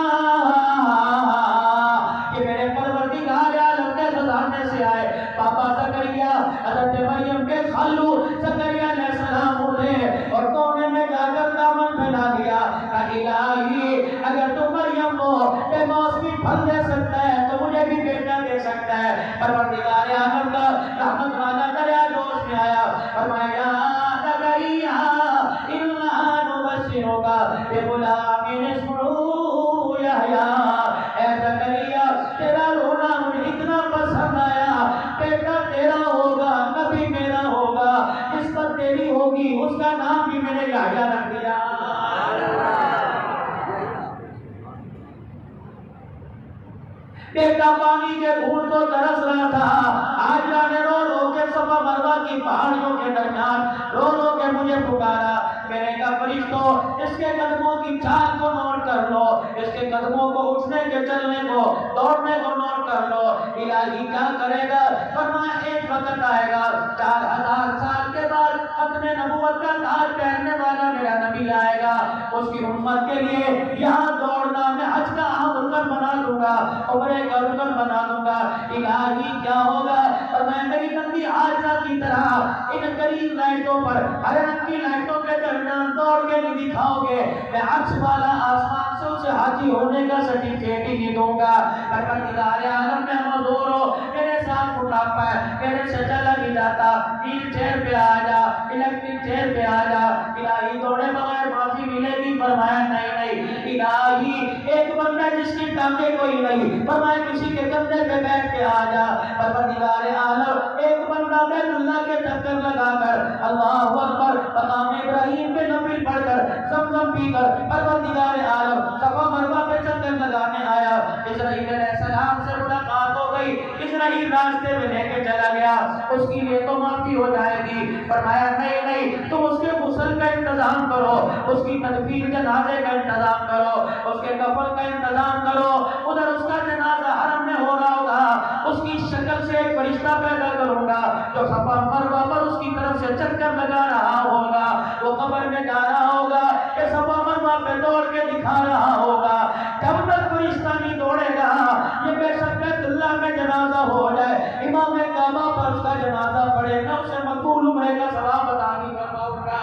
یہ میرے پروردگار عالم کے خزانے سے آئے۔ پاپا زکریا حضرت مریم کے خالو زکریا علیہ السلام اٹھے اور کونے میں جا کر دامن پھیلا دیا، الہی اگر تو مریم کو بے موسمی پھل دے سکتا ہے تو مجھے بھی بیٹا دے سکتا ہے۔ پروردگار عالم کا رحمت والا دریا جوش میں آیا، فرمایا زکریا انا نبشرک بغلام اسمہ یحییٰ، اے زکریا تیرا رونا مجھے اتنا پسند آیا، بیٹا تیرا ہوگا، نبی میرا ہوگا، نسبت تیری ہوگی، اس کا نام بھی میں نے یحییٰ رکھ دیا۔ بیٹا پانی کے گھونٹ کو ترس رہا تھا. حاجرہ نے رو رو کے صفا مروہ کی پہاڑیوں کے درمیان رو رو کے مجھے پکارا. میں نے کہا فرشتوں اس کے قدموں کی چال کو نوٹ کر لو, اس کے قدموں کو اٹھنے کے چلنے کو دوڑنے کو نوٹ کر لو. الہی کیا کرے گا؟ فرمایا ایک وقت آئے گا 4000 سال کے بعد ختم نبوت کا تاج پہننے والا میرا نبی آئے گا. اس کی امت کے لیے یہاں دوڑنا میں حج کا اہم رکن بنا دوں گا, عمرے کا رکن بنا دوں گا. الہی کیا ہوگا؟ فرمایا میری بندی حاجرہ کی طرح ان قریب لائٹوں پر ہر رنگ کی لائٹوں کے درمیان دوڑ کے نہیں دکھاؤ گے. میں عرش والا آسمان سے اسے حاجی ہونے کا سرٹیفکیٹ ہی نہیں دوں گا. پروردگار عالم میں حضور ہو, میرے ساتھ موٹاپا ہے, میرے سے چلا نہیں جاتا, ویل چیئر پہ آ جا, الیکٹرک چیئر پہ آ جا. الہی دوڑے بغیر معافی ملے گی؟ فرمایا نہیں نہیں. الہی ایک بندہ جس کی ٹانگیں کوئی نہیں, فرمایا کسی کے کندھے پہ بیٹھ کے آ جا. پروردگار عالم ایک بندہ بیت اللہ کے چکر لگا کر اللہ اکبر مقام ابراہیم پہ نفل پڑھ کر زمزم پی کر پروردگار عالم صفا مروہ پہ چکر لگانے آیا. اسرائیل علیہ السلام سے ملاقات ہو گئی, اسرائیل راستے میں لے کے چلا گیا, اس کی یہ تو معافی ہو جائے گی. فرمایا نہیں نہیں, تم اس کے غسل کا انتظام کرو, اس کی تدفین جنازے کا انتظام کرو, اس کے کفن کا انتظام کرو. ادھر اس کا جنازہ حرم میں ہو رہا ہوگا, اس کی شکل سے ایک فرشتہ پیدا کروں گا جو صفا مروہ پر اس کی طرف سے چکر لگا رہا ہوگا. وہ قبر میں جا رہا ہوگا کہ صفا مروہ پہ دوڑ کے دکھا رہا ہوگا. جب تک فرشتہ نہیں دوڑے گا, یہ بے شک بیت اللہ میں جنازہ ہو جائے, امام کعبہ پر اس کا جنازہ پڑے, نہ اسے مقبول عمرے کا ثواب عطا نہیں کر پاؤں گا.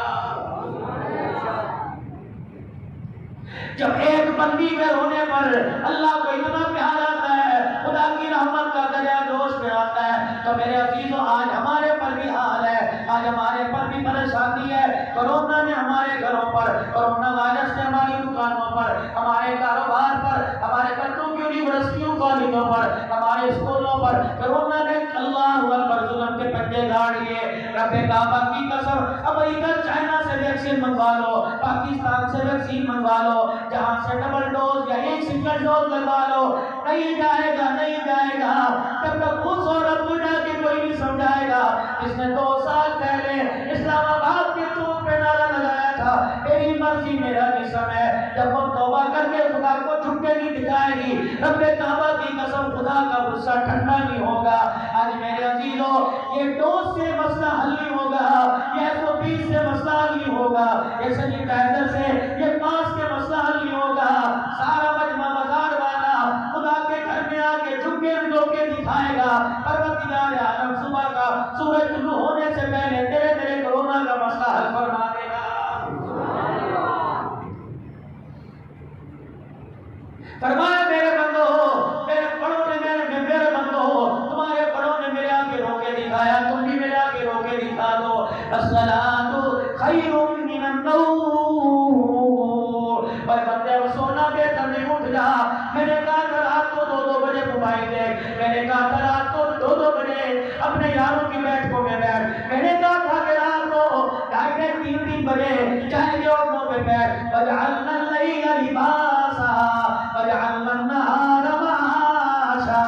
جب ایک بندی کے رونے پر اللہ کو اتنا پیار آتا ہے, خدا کی رحمت کا دریا جوش میں آتا ہے, تو میرے عزیزوں آج ہمارے پر بھی حال ہے, آج ہمارے پر بھی پریشانی ہے. کورونا نے ہمارے گھروں پر, کورونا وائرس نے ہماری دکانوں پر, ہمارے کاروبار پر, ہمارے بچوں کی یونیورسٹیوں کالجوں پر, ہمارے اسکولوں پر کورونا نے اللہ اکبر ظلم کے پنجے گاڑ لیے. رب کعبہ کی قسم, امریکہ چائنا سے ویکسین منگوا لو, پاکستان سے ویکسین منگوا لو, جہاں سے ڈبل ڈوز یا ایک سنگل ڈوز لگوا لو, نہیں جائے گا نہیں جائے گا. جب تک اس عورت کو جا کے کوئی نہیں سمجھائے گا جس نے 2 سال پہلے اسلام آباد کے چوک پہ نعرہ لگایا تھا میری مرضی میرا جسم ہے, جب وہ توبہ کر کے خدا کو جھکے نہیں دکھائے گی, رب کعبہ کی قسم خدا کا غصہ ٹھنڈا نہیں ہوگا. آج میرے عزیزوں یہ ڈوز سے مسئلہ حل نہیں ہوگا, یہ 120 سے مسئلہ حل نہیں ہوگا, یہ سینیٹائزر سے, یہ ماسک سے مسئلہ حل نہیں ہوگا. سارا مجمع بازار والا خدا کے گھر میں آ کے جھکے کے دکھائے گا. پروردگار عالم صبح کا سورج طلوع ہونے سے پہلے تیرے تیرے کورونا کا مسئلہ حل فرما دے گا. فرمایا میرے بندو, میرے بڑوں نے میرے بندو, تمہارے بڑوں نے میرے آگے رو کے دکھایا, تم بھی میرے آگے رو کے دکھا دو. الصلاۃ خیر من النوم, پر بندے سونا بہتر نہیں, اٹھ جا. میں نے کہا تھا رات کو 2-2 بجے موبائل دیکھ, میں نے کہا تھا رات کو 2-2 بجے اپنے یاروں کی بیٹھکوں میں بیٹھ, میں نے کہا تھا کہ رات کو 2:30-3 بجے چائے کے اوٹوں پہ بیٹھ. وجعلنا اللیل لباسا وجعلنا النہار معاشا,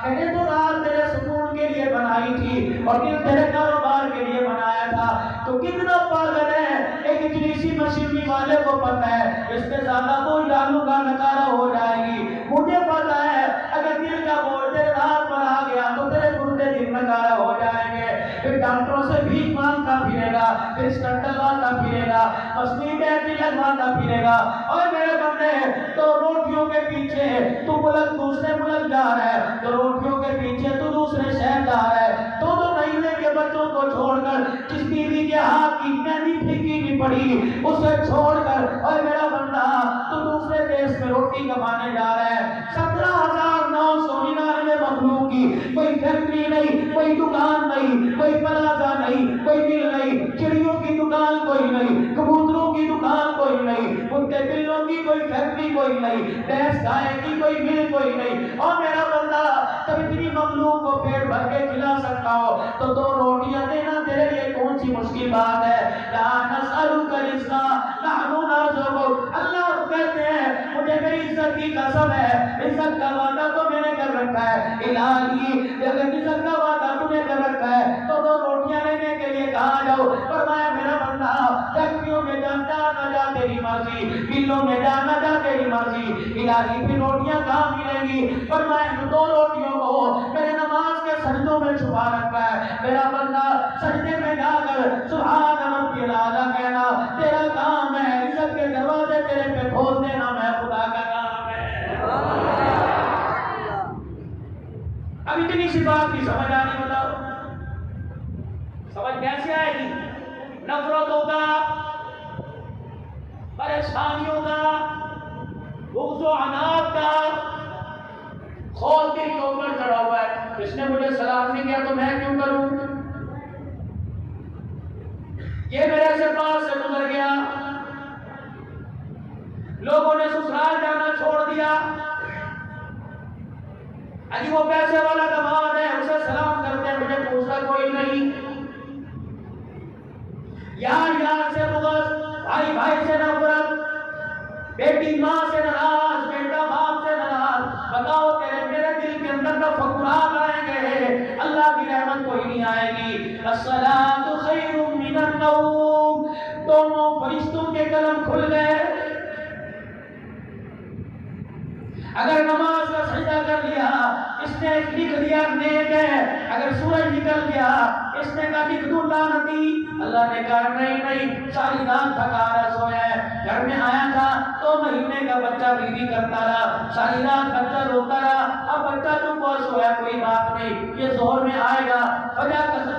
میں نے تو رات تیرے سکون کے لیے بنائی تھی اور دن تیرے کاروبار کے لیے بنایا تھا. تو کتنا پاگل ہے, ایک انگلیسی مشینری والے کو پتہ ہے اس سے زیادہ بول ڈالوں گا نکارا ہو جائے گی. مجھے پتہ ہے اگر دل کا بول تیرے رات پر آ گیا تو تیرے گردے دل نکارا ہو جائیں گے. پھر ڈاکٹروں سے بھیک مانگتا پھرے گا, پھر اسٹنٹل والا پھرے گا, مصنوعی بیٹری لگواتا پھرے گا. اور میرے بندے تو روٹیوں کے پیچھے تو ملک دوسرے ملک جا رہا ہے, تو روٹیوں کے پیچھے تو دوسرے شہر جا رہا ہے. 2-2 مہینے کے بچوں کو چھوڑ کر, جس بیوی کے ہاتھ کی مہندی پھیکی نہیں پڑی اسے چھوڑ کر, اور میرا بندہ تو دوسرے دیش میں روٹی کمانے جا رہا ہے. 17,999 مخلوق کی کوئی فیکٹری نہیں, کوئی دکان نہیں, کوئی پلازا نہیں, کوئی مل نہیں, چڑیوں کی دکان کوئی نہیں, کبوتروں کی دکان کوئی نہیں, کتے بلوں کی کوئی فیکٹری کوئی نہیں, بھینس گائے کی کوئی مل کوئی نہیں. اور میرا بندہ جب اتنی مخلوق کو پیٹ بھر کے کھلا سکتا ہو تو 2 روٹیاں دینا تیرے لیے کون سی مشکل بات ہے. لا نسألک رزقا نحن نرزقک, اللہ کہتے ہیں مجھے میری عزت کی کی قسم ہے رزق کا وعدہ تو میں نے کر رکھا ہے الہی، اگر رزق کا وعدہ تو نے کر رکھا ہے تو دو روٹیاں لینے کے لیے کہاں جاؤ؟ فرمایا میرا بندہ فیکٹریوں میں جانا جا تیری مرضی، ملوں میں جانا جا تیری مرضی، الہی پھر روٹیاں کہاں ملیں گی؟ فرمایا دو روٹیوں کو میرے نماز کے سجدوں میں چھپا رکھا ہے، میرا بندہ سجدے میں جا کر سبحان ربی الاعلیٰ کہنا تیرا کام ہے، رزق کے دروازے تیرے پہ کھول دینا میں خدا کا کام ہے۔ اب اتنی سی بات کی سمجھ آ رہی؟ بتاؤ سمجھ کیسے آئے گی؟ نفرتوں کا، پریشانیوں کا، بغض و عناد کا خول دل کے اوپر چڑھا ہوا ہے۔ اس نے مجھے سلام نہیں کیا تو میں کیوں کروں؟ یہ میرے سے پاس سے گزر گیا، لوگوں نے سسرال جانا چھوڑ دیا، اجی وہ پیسے والا دماد ہے اسے سلام کرتے ہیں مجھے پوچھتا کوئی نہیں، یار یار سے بغض، بھائی بھائی سے نفرت، بیٹی ماں سے ناراض، بیٹا باپ سے ناراض، بتاؤ تیرے میرے دل کے اندر تفکرات آئیں گے، اللہ کی رحمت کوئی نہیں آئے گی۔ الصلاۃ خیر من النوم، دونوں فرشتوں کے قلم کھل گئے، اگر نماز کا سجدہ کر لیا اس نے لکھ دیا نیک ہے، اگر سورج نکل گیا اس نے کہا لکھ دوں لعنتی، اللہ نے کہا نہیں نہیں، ساری رات تھکا رہا سویا ہے، گھر میں آیا تھا 2 مہینے کا بچہ بیوی کرتا رہا، ساری رات بچہ روتا رہا، اب بچہ چپ ہوا سویا کوئی بات نہیں، یہ ظہر میں آئے گا،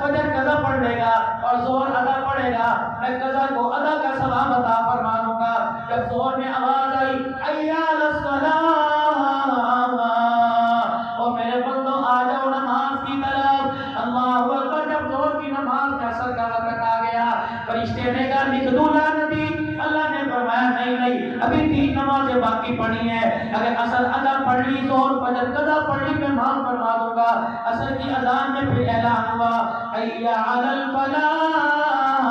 فجر قضا پڑھ لے گا اور ظہر ادا پڑھے گا، میں قضا کو ادا کا ثواب عطا فرما دوں گا۔ جب ظہر میں آواز آئی حی علی الصلاۃ، اور میرے بندوں آ جاؤ نماز کی طرف، اللہ اکبر، جب ظہر کی نماز کا اثر کا وقت آ گیا فرشتے نے کہا لکھ دوں لعنتی، اللہ نے فرمایا نہیں نہیں، ابھی 3 نمازیں باقی پڑھی ہیں، اگر اثر ادا پڑھ لی ظہر فجر قضا پڑھ لی میں معاف فرما دوں گا۔ اثر کی اذان میں پھر اعلان ہوا حی علی الفلاح،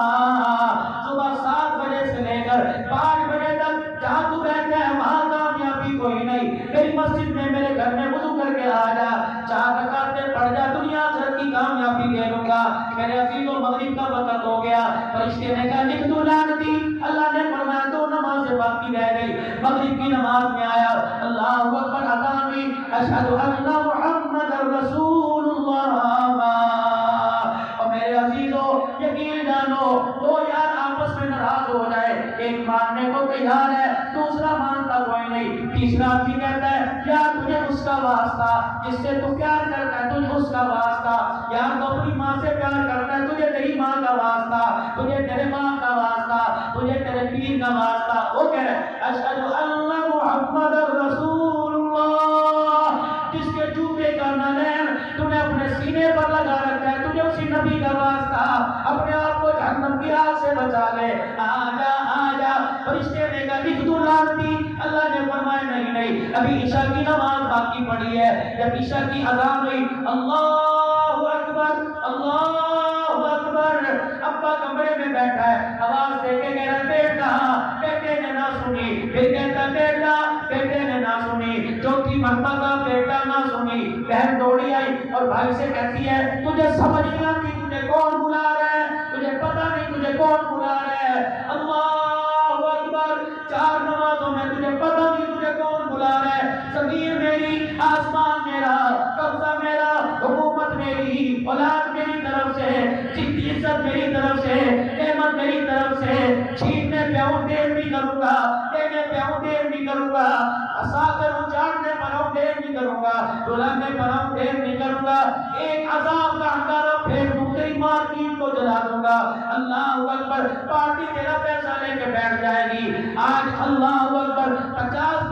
صبح 7 بجے سے لے کر 5 بجے تک جہاں تو بیٹھا ہے وہاں کامیابی کوئی نہیں، میری مسجد میں میرے گھر میں وضو کر کے آ جا، 4 رکعتیں پڑھ جا، دنیا آخرت کی کامیابی دے دوں گا۔ میرے عزیزوں مغرب کا وقت ہو گیا، فرشتے نے کہا لکھ دوں لعنتی، اللہ نے فرمایا 2 نمازیں باقی رہ گئی، مغرب کی نماز میں آیا اللہ اکبر، اذان ہوئی اشہد ان محمد رسول اللہ، اور میرے عزیزوں یقین جانو 2 یار آپس میں ناراض ہو جائے، ایک ماننے کو تیار ہے دوسرا مانتا کوئی نہیں، تیسرا آدمی کہتا ہے یار تجھے اس کا واسطہ جس سے تو پیار کرتا ہے، تجھے اس کا واسطہ، یار تو اپنی ماں سے پیار کرتا ہے، تجھے تیری ماں کا واسطہ، تجھے تیرے ماں کا واسطہ، تجھے تیرے پیر کا واسطہ، وہ کہہ رہے اشہد ان محمد رسول اللہ، جس کے جوتے کا نالین تو نے اپنے سینے پر لگا رکھا ہے، تجھے اسی نبی کا واسطہ، اپنے آپ کو جہنم کی آگ سے بچا لے، آجا آجا، فرشتے نے کہا لکھ دوں لعنتی، اللہ نے فرمایا نہیں نہیں، ابھی عشاء کی نماز باقی پڑی ہے، جب عشاء کی اذان ہوئی اللہ اکبر اللہ اکبر، ابا کمرے میں بیٹھا ہے، آواز دے کے کہہ رہا بیٹا، بیٹے نے نہ سنی، پھر کہتا بیٹا، بیٹے نے نہ سنی، چوتھی مرتبہ بیٹا نہ سنی، بہن دوڑی آئی اور بھائی سے کہتی ہے تجھے سمجھ نہیں آتی تجھے کون بلا رہا ہے، تجھے پتہ نہیں تجھے کون بلا رہا ہے، اللہ اکبر، 4 نمازوں میں تجھے پتہ نہیں تجھے کون بلا رہا ہے، زمین میری، آسمان میرا، قبضہ میرا، حکومت میری، اولاد میری طرف سے، جتنی عزت میری طرف سے، نعمت میری طرف سے، چھیننے پہ ہوں دیر نہیں کروں گا، دینے پہ ہوں دیر نہیں کروں گا، اساکر ہوں چاٹنے پر ہوں دیر نہیں کروں گا، دلہنے پر ہوں دیر نہیں کروں گا، ایک عذاب کا انگارہ پھیر دوں تیری مارکیٹ کو جلا دوں گا، اللہ اکبر، پارٹی تیرا پیسہ لے کے بیٹھ جائے گی، آج اللہ اکبر 50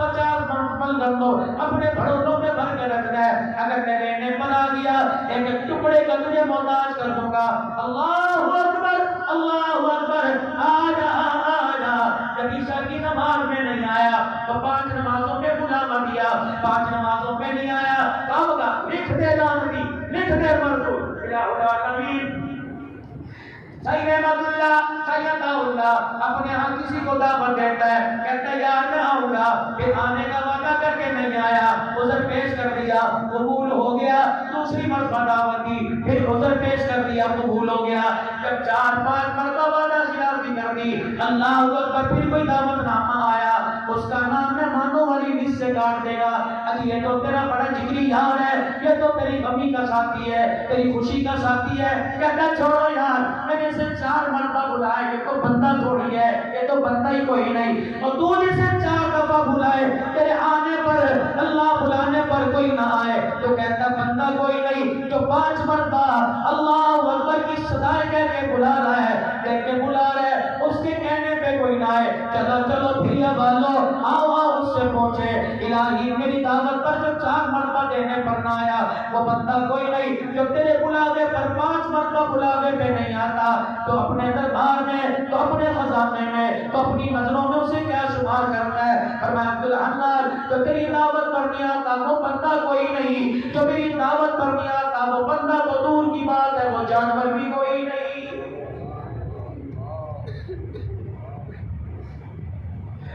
منٹپل کر دو، اپنے بھڑولوں میں بھر کے رکھنا ہے، اگر میں لینے پر آ گیا ایک ٹکڑے کا تجھے محتاج کر دوں گا، اللہ اکبر اللہ اکبر، آجا آجا، جب عشاء کی نماز میں نہیں آیا تو 5 نمازوں پہ بلاوا دیا، 5 نمازوں پہ نہیں آیا، کب کا لکھ دے لعنتی، لکھ دے مردو، الہ العالمین سید اللہ اپنے ہاں کسی کو دعوت دیتا ہے، کہتا ہے یار میں آؤں گا، پھر آنے کا وعدہ کر کے نہیں آیا، عذر پیش کر دیا، قبول ہو گیا، دوسری مرتبہ دعوت دی، پھر عذر پیش کر دیا، قبول ہو گیا، جب 4-5 مرتبہ وعدہ خلاف بھی کر دی، اللہ اکبر، پھر کوئی دعوت نامہ آیا، اس کا نام مہمانوں والی لسٹ سے کاٹ دے گا، اجی یہ تو تیرا بڑا جگری یار ہے، یہ تو تیری غمی کا ساتھی ہے، تیری خوشی کا ساتھی ہے، کہتا چھوڑو یار، میں نے اسے 4 مرتبہ بلایا، یہ تو بندہ تھوڑی ہے، یہ تو بندہ ہی کوئی نہیں، اور تو جسے 4 دفعہ بلائے، تیرے آنے پر، اللہ بلانے پر کوئی نہ آئے، تو کہتا بندہ کوئی نہیں، جو 5 مرتبہ اللہ اکبر کی صدائے کہہ کے بلا رہا ہے، کہہ کے بلا رہا ہے، اس کے کہنے پہ کوئی نہ آئے، چلو چلو پھریا والو، آؤ آؤ اس سے پہنچے، الہی میری دعوت پر جو 4 مرتبہ دینے پر نہ آیا، وہ بندہ کوئی نہیں، جو تیرے بلاوے پر 5 مرتبہ بلاوے پہ نہیں آتا، تو اپنے دربار میں، تو اپنے خزانے میں، تو اپنی نظروں میں اسے کیا شمار کرنا ہے؟ فرمایا عبدالحنان، جو تیری دعوت پر نہیں آتا وہ بندہ کوئی نہیں، جو میری دعوت پر نہیں آتا وہ بندہ تو دور کی بات ہے، وہ جانور بھی کوئی نہیں۔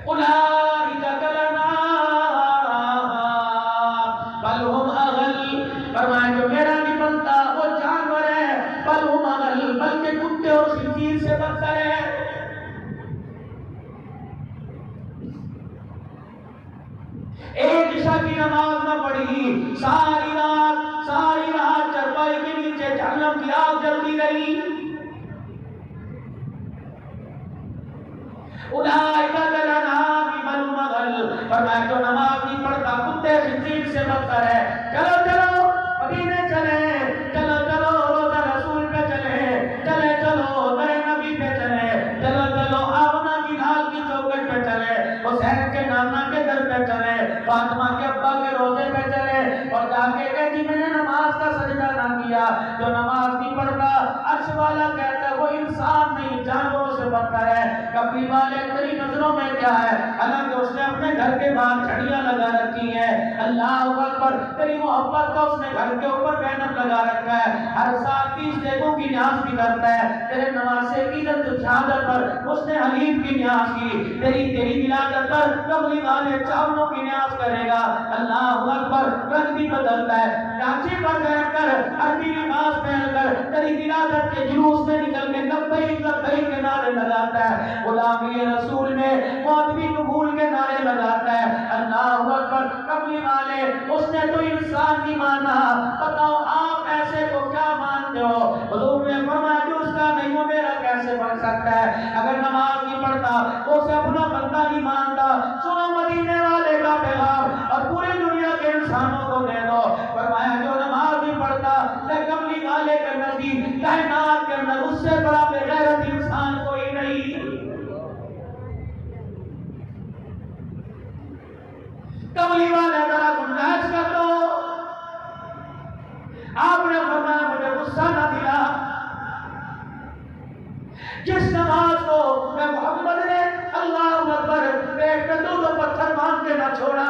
اولئک کالانعام بل ہم اضل، فرمایا جو میرا نہیں بنتا وہ جانور ہے، بل ہم اضل، بلکہ کتے اور خنزیر سے بدتر ہے۔ ایک عشاء کی نماز نہ پڑھی، ساری رات چرپائی کے نیچے جہنم کی آگ جلتی رہی۔ اولئک کالانعام بل ہم اضل، فرمایا جو نماز نہیں پڑھتا کتے خنزیر سے بدتر ہے۔ چلو چلو مدینے چلے، چلو چلو روزہ رسول پہ چلے، چلے چلو در نبی پہ چلے، چلو چلو آمنہ کی ڈھال کی چوکٹ پہ چلے، حسین کے نانا کے در پہ چلے، فاطمہ کے ابا کے روزے پہ چلے، اور جا کے کہ جی میں نے نماز کا سجدہ نہ کیا، جو نماز نہیں پڑھتا عرش والا کہتا ہے وہ انسان نہیں جانوروں سے بدتر ہے۔ کبھی والے تیری نظروں میں کیا ہے؟ حالانکہ اس نے اپنے گھر کے باہر چھڑیاں لگا رکھی ہیں، اللہ اکبر، تیری محبت کا اس نے گھر کے اوپر بینر لگا رکھا ہے، ہر سال 30 دیگوں کی نیاز بھی کرتا ہے، تیرے نواسے کی شہادت پر اس نے حلیم کی نیاز کی، تیری ولادت پر کملی والے چاولوں کی نیاز کرے گا، اللہ اکبر، رنگ بھی بدلتا ہے، ڈانچے پر بیٹھ کر عربی لباس پہن کر تیری ولادت کے جلوس میں نکل کے لبیک لبیک کے نعرے لگاتا ہے، غلامی رسول میں موت بھی قبول کے نعرے لگاتا ہے، اللہ اکبر، کملی والے اس نے تو انسان نہیں مانا، بتاؤ آپ ایسے کو کیا مانتے ہو؟ حضور نے فرمایا جو اس کا نہیں وہ میرا کیسے بن سکتا ہے؟ اگر نماز نہیں پڑھتا وہ اسے اپنا بندہ نہیں مانتا۔ سنو مدینے والے کا پیغام اور پوری دنیا کے انسانوں کو دے دو، فرمایا جو نماز نہیں پڑھتا میں کملی والے کے نزدیک کائنات کے اندر اس سے بڑا بے غیرت انسان کوئی نہیں۔ کملی والے ذرا گنجائش کر دو، آپ نے فرمایا مجھے غصہ نہ دلا، جس نماز کو میں محمد نے اللہ اکبر پیٹ پہ 2 پتھر مان کے نہ چھوڑا،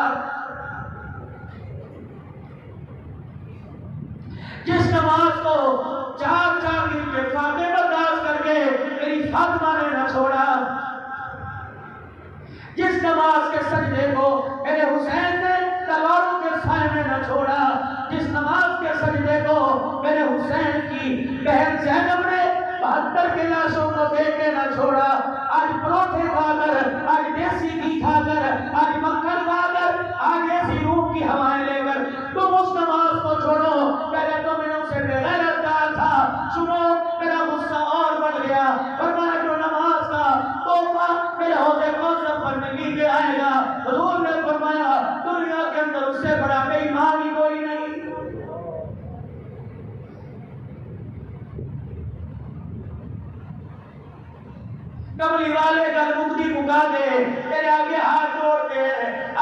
جس نماز کو 4 دن کے فاتح برداشت کر کے میری فاطمہ نے نہ چھوڑا، جس نماز کے سجدے کو میرے حسین نے تلواروں کے سائے میں نہ چھوڑا، جس نماز کے سجدے کو میرے حسین کی بہن زینب نے 72 کے لاشوں کو دیکھ کے نہ چھوڑا، آج پروٹھے کھا کر، آج دیسی گھی کھا کر، آج مکھن کھا کر، آج ایسی روح کی ہوائیں لے کر تم اس نماز کو چھوڑو، پہلے تو میں نے اسے بے غیرت کہا تھا، سنو میرا غصہ اور بڑھ گیا، فرمایا جو نماز کا تحفہ میرے حوض کوثر پر نگی کے آئے گا، حضور نے فرمایا دنیا کے اندر اس سے بڑا بے ایمان ہی کوئی نہیں۔ کملی والے کا مکتی مکا دے، تیرے آگے ہاتھ جوڑ دے،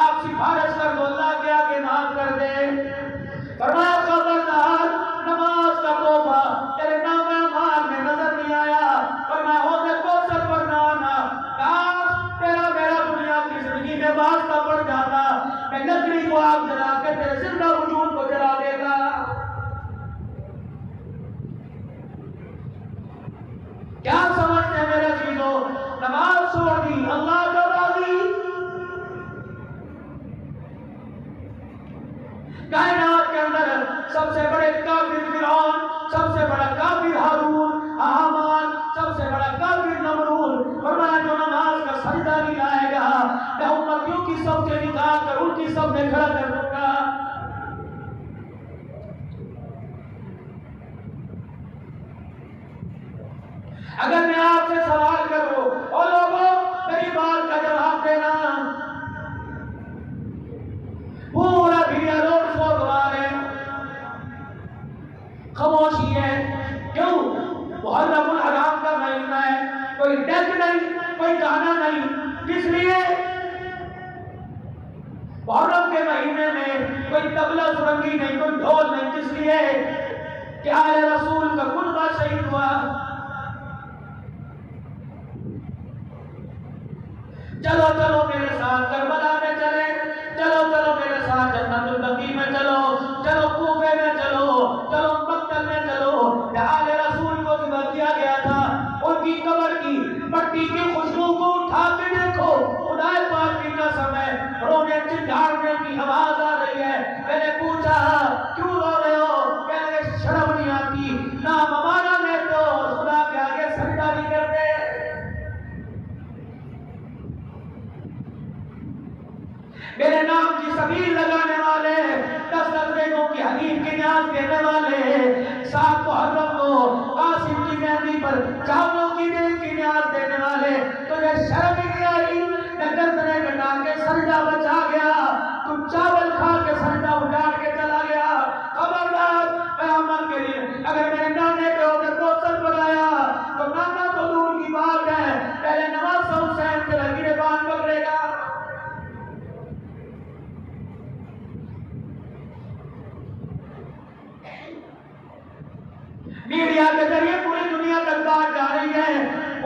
آپ سفارش کر دو، اللہ کے آگے معاف کر دے، فرمایا خبردار نماز کا تحفہ تیرے نام اعمال میں نظر نہیں آیا، فرمایا حوض کوثر پر نہ آنا، کاش تیرا میرا دنیا کی زندگی میں واسطہ پڑ جاتا، میں لکڑی کو آگ جلا کے تیرے زندہ وجود کو جلا دیتا۔ کیا سب سے بڑا کافر ہارون، حامان سب سے بڑا کافر نمرود، فرمایا جو نماز کا سجدہ نہیں لائے گا میں امتیوں کی صف سے نکال کر ان کی صف میں کھڑا کر دوں گا۔ اگر میں آپ سے سوال کروں او لوگوں میری بات کا جواب دینا، پورا بھی روڈ سو گوار ہے، خاموشی ہے، کیوں؟ محرم الحرام کا مہینہ ہے، کوئی ڈیک نہیں، کوئی گانا نہیں، کس لیے؟ محرم کے مہینے میں کوئی طبلہ سرنگی نہیں، کوئی ڈھول نہیں، کس لیے؟ کہ آل رسول کا کنبہ شہید ہوا۔ چلو چلو میرے ساتھ کربلا میں چلے، چلو چلو میرے ساتھ جنت البقیع میں چلو، چلو کوفے میں چلو، چلو مقتل میں چلو، آل رسول کو ذبح کیا گیا تھا، ان کی قبر کی مٹی کی خوشبو کو اٹھا کے دیکھو، خدا پاک کی قسم ہے رونے چڑھاڑنے کی آواز آ رہی ہے۔ میں نے پوچھا کیوں رو رہے ہو؟ کہنے لگے شرم نہیں آتی، نام ہمارا لیتے ہو اور خدا کے آگے سجدہ نہیں کرتے۔ میرے نام کی سبیل لگانے والے، 10 نظرینوں کی حدیث کی نیاز دینے والے، 7 محرم کو قاسم کی مہندی پر چاولوں کی دیر کی نیاز دینے والے، تجھے شرم ہی نہیں آئی؟ میں گردنے کٹا کے سجدہ بچا گیا، تم چاول کھا کے سجدہ اجاڑ کے چلا گیا۔ خبردار قیامت کے دن اگر میرے نانے کے ہوتے کوثر بنایا تو نانا تو دور کی بات ہے، پہلے نواز حسین سے لگی بان پکڑے گا۔ میڈیا کے ذریعے پوری دنیا تک بات جا رہی ہے،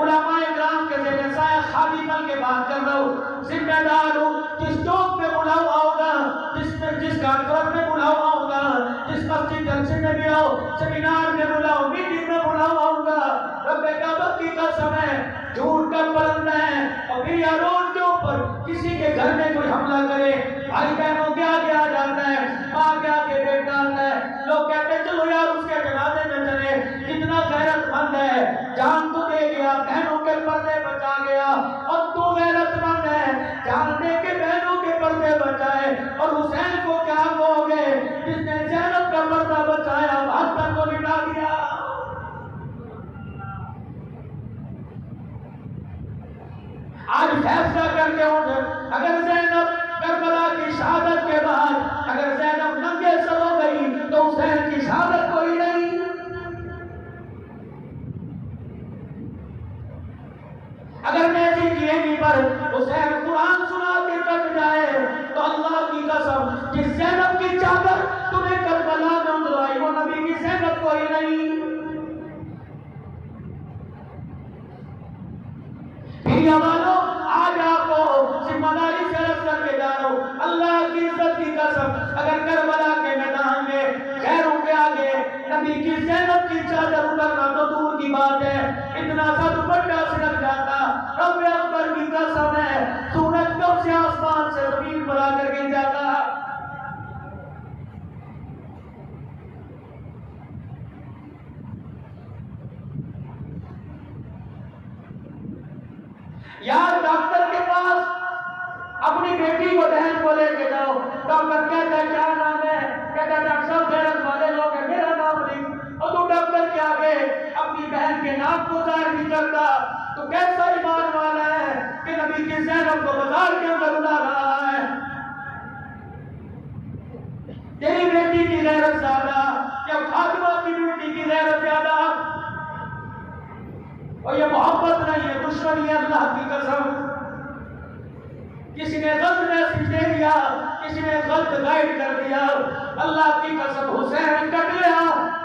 علماء اکرام کے زیر سایہ خالی پل کے بات کر رہا ہوں، ذمہ دار ہوں، جس چوک پہ بلا ہوا ہوگا، جس کانفرنس میں بلا ہوا ہوگا، جس مسجد جلسے میں بھی ہو، سیمینار میں بلا ہو، میٹنگ میں بلا ہوا ہوگا، رب کعبہ کی قسم ہے جھوٹ کا پرندہ ہے، اور پھر یہ روڈ کے اوپر کسی کے گھر میں کوئی حملہ کرے، بھائی بہنوں کے آگے آ جاتا ہے، ماں کے آگے بیٹھ ڈالتا ہے، لوگ کہتے ہیں چلو یار اس کے جنازے میں چلے، اتنا غیرت مند ہے، جان تو دے گیا، بہنوں کے پردے بچا گیا، اور تو غیرت مند ہے، جان دے کے بہنوں کے پردے بچائے، اور حسین کو کیا کہو گے جس نے زینب کا پردہ بچایا حسن کو مٹا دیا۔ آج فیصلہ کر کے اٹھ، اگر زینب کربلا کی شہادت کے بعد اگر زینب ننگے سر ہو گئی تو حسین کی شہادت کوئی نہیں۔ اگر میری جیمی پر حسین قرآن سنا کے کٹ جائے تو اللہ کی قسم جس زینب کی چادر تمہیں کربلا میں اتروائی وہ نبی کی زینب کوئی نہیں۔ پھر والو آج آپ کو ذمہ داری سے عرض کر کے جا رہا ہوں، اللہ کی عزت کی قسم اگر کربلا کے میدان میں غیروں کے آگے نبی کی زینب کی چادر اترنا تو دور کی بات ہے، اتنا سا دوپٹہ سرک جاتا، رب اکبر کی قسم ہے سورج کب سے آسمان سے زمین پر آ کر گر جاتا۔ یار ڈاکٹر کے پاس اپنی بیٹی کو بہن کو لے کے جاؤ، ڈاکٹر کہتا ہے کیا نام ہے؟ کہتا ہے ڈاکٹر صاحب غیرت والے لوگ ہیں، میرا نام لکھ، اور تو ڈاکٹر کے آگے اپنی بہن کے نام کو ظاہر نہیں کرتا، تو کیسا ایمان والا ہے کہ نبی کی زینب کو بازار کے اندر اڑا رہا ہے؟ تیری بیٹی کی غیرت زیادہ یا فاطمہ کی بیٹی کی غیرت زیادہ؟ اور یہ محبت نہیں ہے، دشمنی ہے اللہ کی قسم۔ کسی نے غلط میسج دے دیا، کسی نے غلط گائیڈ کر دیا، اللہ کی قسم حسین کٹ گیا،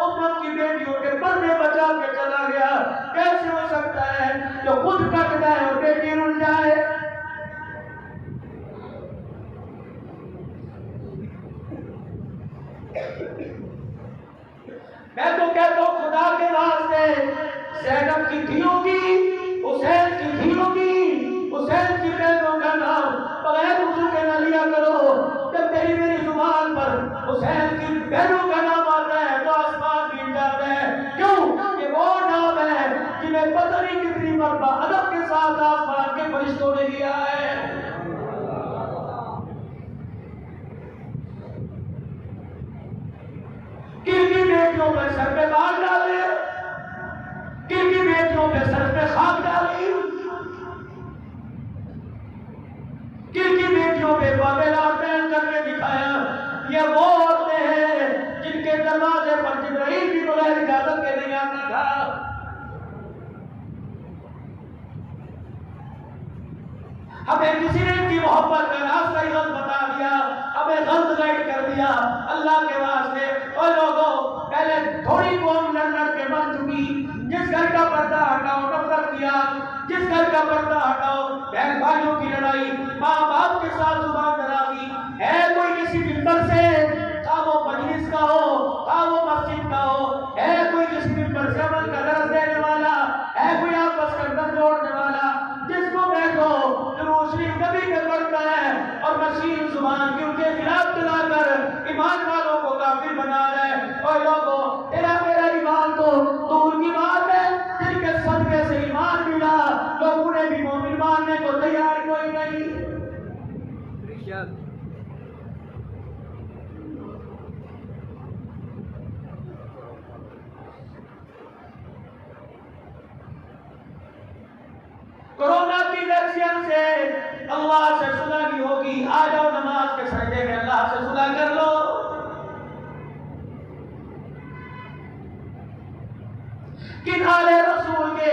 امت کی بیٹیوں کے پردے بچا کے چلا گیا۔ کیسے ہو سکتا ہے جو خود کٹ جائے اور بیٹی رل جائے؟ میں تو کہتا ہوں خدا کے واسطے زینب کی دھیوں کی، حسین کی دھیوں کی، حسین کی بہنوں کا نام بغیر وضو کے نہ لیا کرو۔ جب میری زبان پر حسین کی بہنوں کا نام آتا ہے تو آسمان بھی جاتا ہے، ہمیں کسی نے ان کی محبت کا راستہ ہی غلط بتا دیا، ہمیں غلط گائیڈ کر دیا۔ اللہ کے واسطے اور لوگوں، پہلے تھوڑی قوم لڑ لڑ کے بن چکی، جس گھر کا پردہ ہٹاؤ نفرت کیا، جس گھر کا پردہ ہٹاؤ بہن بھائیوں کی لڑائی، ماں باپ کے ساتھ زبان درازی ہے۔ کوئی کسی ممبر سے، خواہ وہ مجلس کا ہو خواہ وہ مسجد کا ہو، ہے کوئی کسی ممبر سے عمل کا درس دینے والا، ہے کوئی آپس کا اندر جوڑنے والا، جس کو بیٹھو روشنی کبھی کہ پڑتا ہے اور مشین زبان کی ان کے خلاف چلا کر ایمان والوں کو کافر بنا رہے۔ اور لوگوں، تیرا میرا ایمان تو دور کی بات ہے، جن کے صدقے سے ایمان ملا لوگ انہیں بھی مومن ماننے کو تیار کوئی نہیں۔ کورونا کی ویکسین سے اللہ سے صلح نہیں ہوگی، آ جاؤ نماز کے سجدے میں اللہ سے صلح کر لو۔ کن آل رسول کے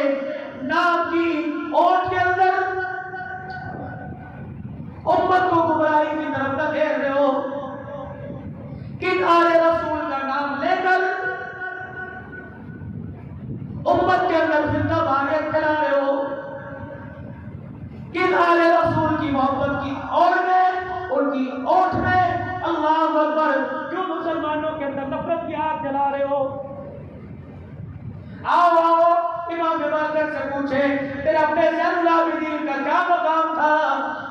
نام کی اوٹ کے اندر امت کو گمراہی کی طرف دھکیل رہے ہو؟ کن آل رسول کا نام لے کر امت کے اندر فتنہ بھاگے پھیلا رہے ہو؟ کن آل رسول کی محبت کی اور میں، ان کی اوٹ میں اللہ اکبر کیوں مسلمانوں کے اندر نفرت کی آگ جلا رہے ہو؟ آؤ آؤ امام باقر سے پوچھے تیرے اپنے زین العابدین کا کیا مقام تھا؟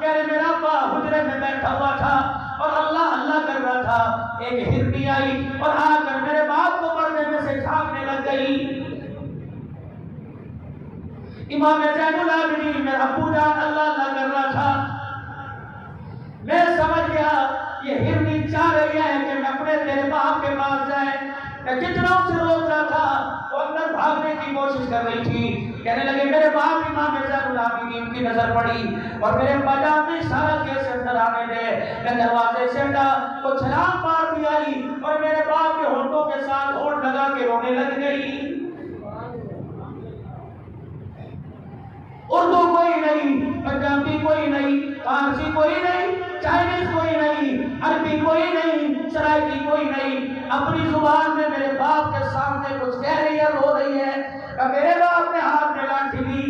کہہ رہے میرا ابا حجرے میں بیٹھا ہوا تھا اور اللہ اللہ کر رہا تھا، ایک ہرنی آئی اور آ کر میرے باپ کو پردے میں سے جھانکنے لگ گئی۔ امام زین العابدین میرا ابو جان اللہ اللہ کر رہا تھا، میں سمجھ گیا یہ ہرنی چاہ رہی ہے کہ میں اپنے تیرے باپ کے پاس جائیں۔ میں جتنا اسے روک رہا تھا وہ اندر بھاگنے کی کوشش کر رہی تھی۔ کہنے لگے میرے باپ امام زین العابدین کی نظر پڑی اور میرے بجا میں اشارہ کیسے اندر آنے دے، میں دروازے سے ہٹا، وہ چھلانگ مار دی آئی اور میرے باپ کے ہونٹوں کے ساتھ ہونٹ لگا کے رونے لگ گئی۔ اردو کوئی نہیں، پنجابی کوئی نہیں، فارسی کوئی نہیں، چائنیز کوئی نہیں، عربی کوئی نہیں، سرائکی کوئی نہیں، اپنی زبان میں میرے باپ کے سامنے کچھ کہہ رہی ہے، رو رہی ہے۔ میرے باپ نے ہاتھ میں لاٹھی لی،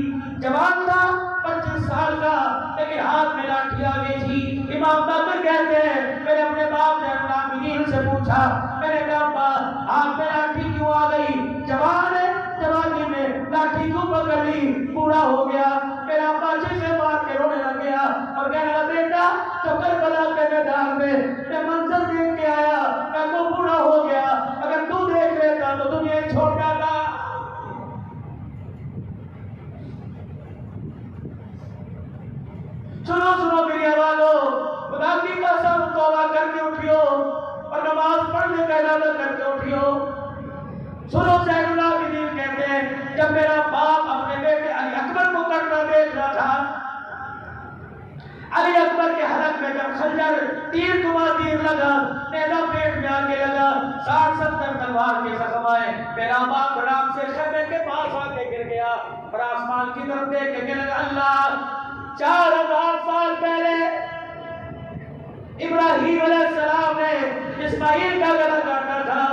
جوان تھا 25 سال کا، لیکن ہاتھ میں لاٹھی آ گئی تھی۔ امام باقر کہتے ہیں میں نے اپنے باپ زین العابدین سے پوچھا، میں نے کہا ابا ہاتھ میں لاٹھی کیوں آ گئی؟ جوان ہے، جوانی میں لاٹھی کیوں پکڑ لی؟ بوڑھا ہو گیا۔ میرا ابا چیخے مار کے رونے لگ گیا اور کہنے لگا بیٹا تو کربلا کے میدان میں منظر دیکھ کے آیا، میں تو بوڑھا ہو گیا، اگر تو دیکھ لیتا تو دنیا ہی چھوڑ جاتا۔ سنو سنو میری آوازو، خدا کی قسم توبہ کر کے اٹھیو اور نماز پڑھنے کا ارادہ کر کے اٹھیو۔ سنو زین العابدین کہتے ہیں جب میرا باپ اپنے بیٹے علی اکبر کو کرتا دیکھ رہا تھا، علی اکبر کے حلق میں جب خنجر تیر کما تیر لگا، نیزہ پیٹ میں آگے لگا، 60-70 تلوار کے زخم آئے، میرا باپ رام سے خیمے کے پاس آگے گر گیا اور آسمان کی طرف دیکھ کے کہنے لگا اللہ 4000 سال پہلے ابراہیم علیہ السلام نے اسماعیل کا گلا کاٹا تھا،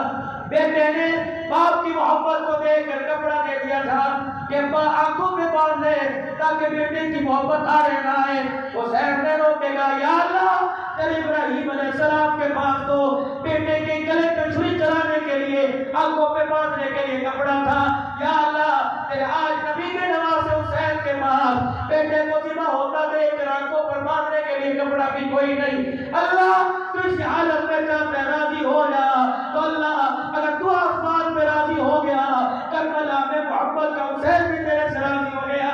بیٹے نے باپ کی محبت کو دیکھ کر کپڑا دے دیا تھا کہ آنکھوں میں باندھ لے تاکہ بیٹے کی محبت آرے نہ آئے۔ حسین نے روکے گا یا اللہ تیرے ابراہیم علیہ السلام کے پاس تو بیٹے کے گلے پہ چھری چلانے کے لیے آنکھوں پہ باندھنے کے لیے کپڑا تھا، یا اللہ تیرے آج نبی کے نواز حسین کے پاس بیٹے کو ذبح ہوتا دیکھ کر آنکھوں پر باندھنے کے لیے کپڑا بھی کوئی نہیں۔ اللہ تو اس حالت میں جب میں راضی ہو جا تو اللہ اگر تو آسمان پہ راضی ہو گیا کربلا میں محمد کا حسین بھی تیرے سے راضی ہو گیا۔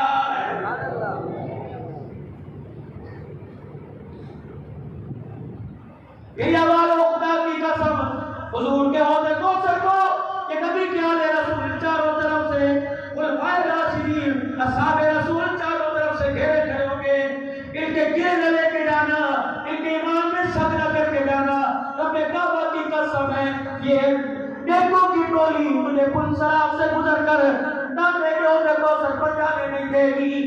یہ والو خدا کی قسم حضور کے حوض کوثر کو کہ نبی کے آل رسول چاروں طرف سے خلفائے راشدین اصحاب رسول چاروں طرف سے گھیرے کھڑے ہوں گے، ان کے گرے لے کے جانا، ان کے ایمان میں شک نہ کر کے جانا۔ رب کعبہ کی قسم ہے یہ نیکوں کی ٹولی مجھے پل صراط سے گزر کر نہ میرے حوض کوثر پر جانے نہیں دے گی۔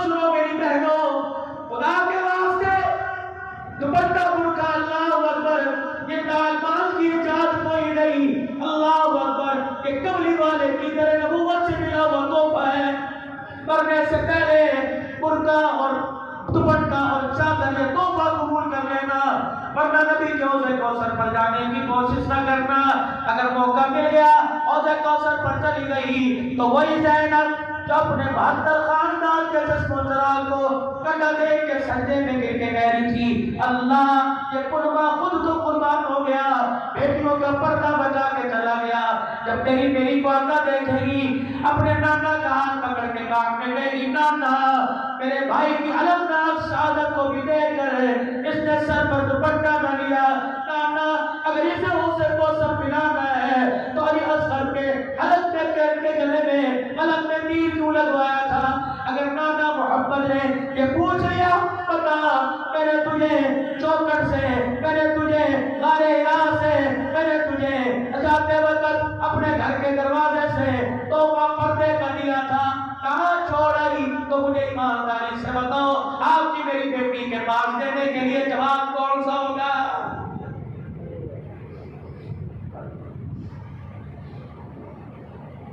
سنو میری بہنوں، خدا کے واسطے دوپٹہ برقع، اللہ اکبر، یہ طالبان کی ایجاد کوئی نہیں، اللہ اکبر، یہ قبلی والے کی در نبوت سے ملا ہوا تحفہ ہے۔ مرنے سے پہلے برقع اور دوپٹہ اور چادر یہ تحفہ قبول کر لینا، ورنہ نبی کے حوض کوثر پر جانے کی کوشش نہ کرنا۔ اگر موقع مل گیا حوض کوثر پر چلی گئی تو وہی زینب جو اپنے 72 خاندان کے جسم و جلال کو کنڈا دے کے سجدے میں گر کے کہہ رہی تھی، اللہ یہ قربا خود تو قربان ہو گیا، بیٹیوں کا پردہ بچا کے چلا گیا، جب میری کو اللہ دیکھے گی اپنے نانا کا ہاتھ پکڑ کے کام میں کہے گی، نانا میرے بھائی کی المناک شہادت کو بھی دیکھ کر اس نے سر پر دوپٹہ نہ لیا، نانا اگر اسے اسے کو سب ملانا ہے تو علی اصغر کے حلق میں کہہ کے گلے میں حلق میں تیر کیوں لگوایا تھا؟ اگر نانا محمد نے یہ پوچھ لیا، بتا میں نے تجھے چوکر سے، میں نے تجھے غار حرا سے، میں نے تجھے جاتے وقت اپنے گھر کے دروازے سے توبہ پردے کا دیا تھا، کہاں چھوڑ آئی؟ تو مجھے ایمانداری سے بتاؤ آپ کی میری بیٹی کے پاس دینے کے لیے جواب کون سا ہوگا؟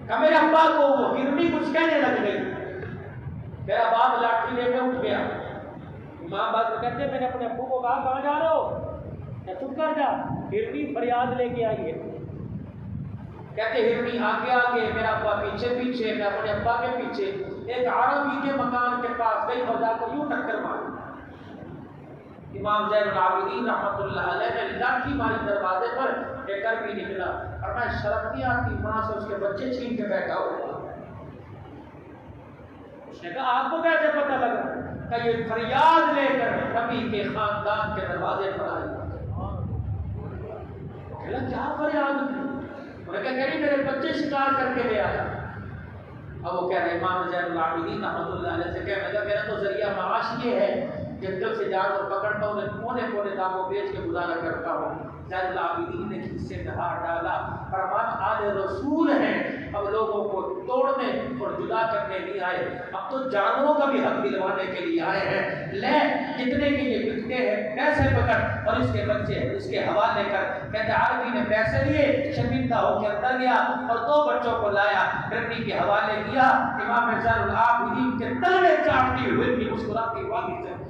کہ میرے ابا کو وہ ہرنی کچھ کہنے لگ گئی، میرا باپ لاٹھی لے کے اٹھ گیا، ماں باپ کہتے میں نے اپنے ابو کو کہا کہاں جا رہے ہو؟ کہ چپ کر جا، ہرنی فریاد لے کے آئی ہے، کہتے ہرنی آگے آگے، میرا ابا پیچھے پیچھے، میں اپنے ابا کے پیچھے، ایک عربی کے مکان کے پاس گئی اور جا کر یوں ٹکر ماری۔ امام زین العابدین رحمۃ اللہ علیہ نے لاٹھی ماری دروازے پر، ایک عربی نکلا اور میں شرم نہیں آتی، ماں سے اس کے بچے چھین کے بیٹھا ہوا۔ اس نے کہا آپ کو کیسے پتہ لگا؟ کہ یہ فریاد لے کر نبی کے خاندان کے دروازے پر آئی۔ کہا کیا فریاد تھی؟ انہوں نے کہا کہ میرے بچے شکار کر کے لے آیا۔ اب وہ کہہ رہے امام زین العابدین رحمۃ اللہ علیہ سے کہنے لگا میرا تو ذریعہ معاش یہ ہے جنگل سے جانور پکڑتا ہوں، کونے کونے داموں بیچ کے گزارا کرتا ہوں۔ زین العابدین نے کھسے میں ہاتھ ڈالا، فرمان آل رسول ہیں، اب لوگوں کو توڑنے اور جدا کرنے نہیں آئے، اب تو جانوروں کا بھی حق دلوانے کے لیے آئے ہیں، لے جتنے کے یہ بکتے ہیں پیسے پکڑ اور اس کے بچے اس کے حوالے کر۔ کہتے عربی نے پیسے لیے، شرمندہ ہو کے اندر گیا اور 2 بچوں کو لایا، رنی کے حوالے کیا۔ امام زین العابدین کے تلوے چاٹتی ہوئے بھی مسکراتی والی سے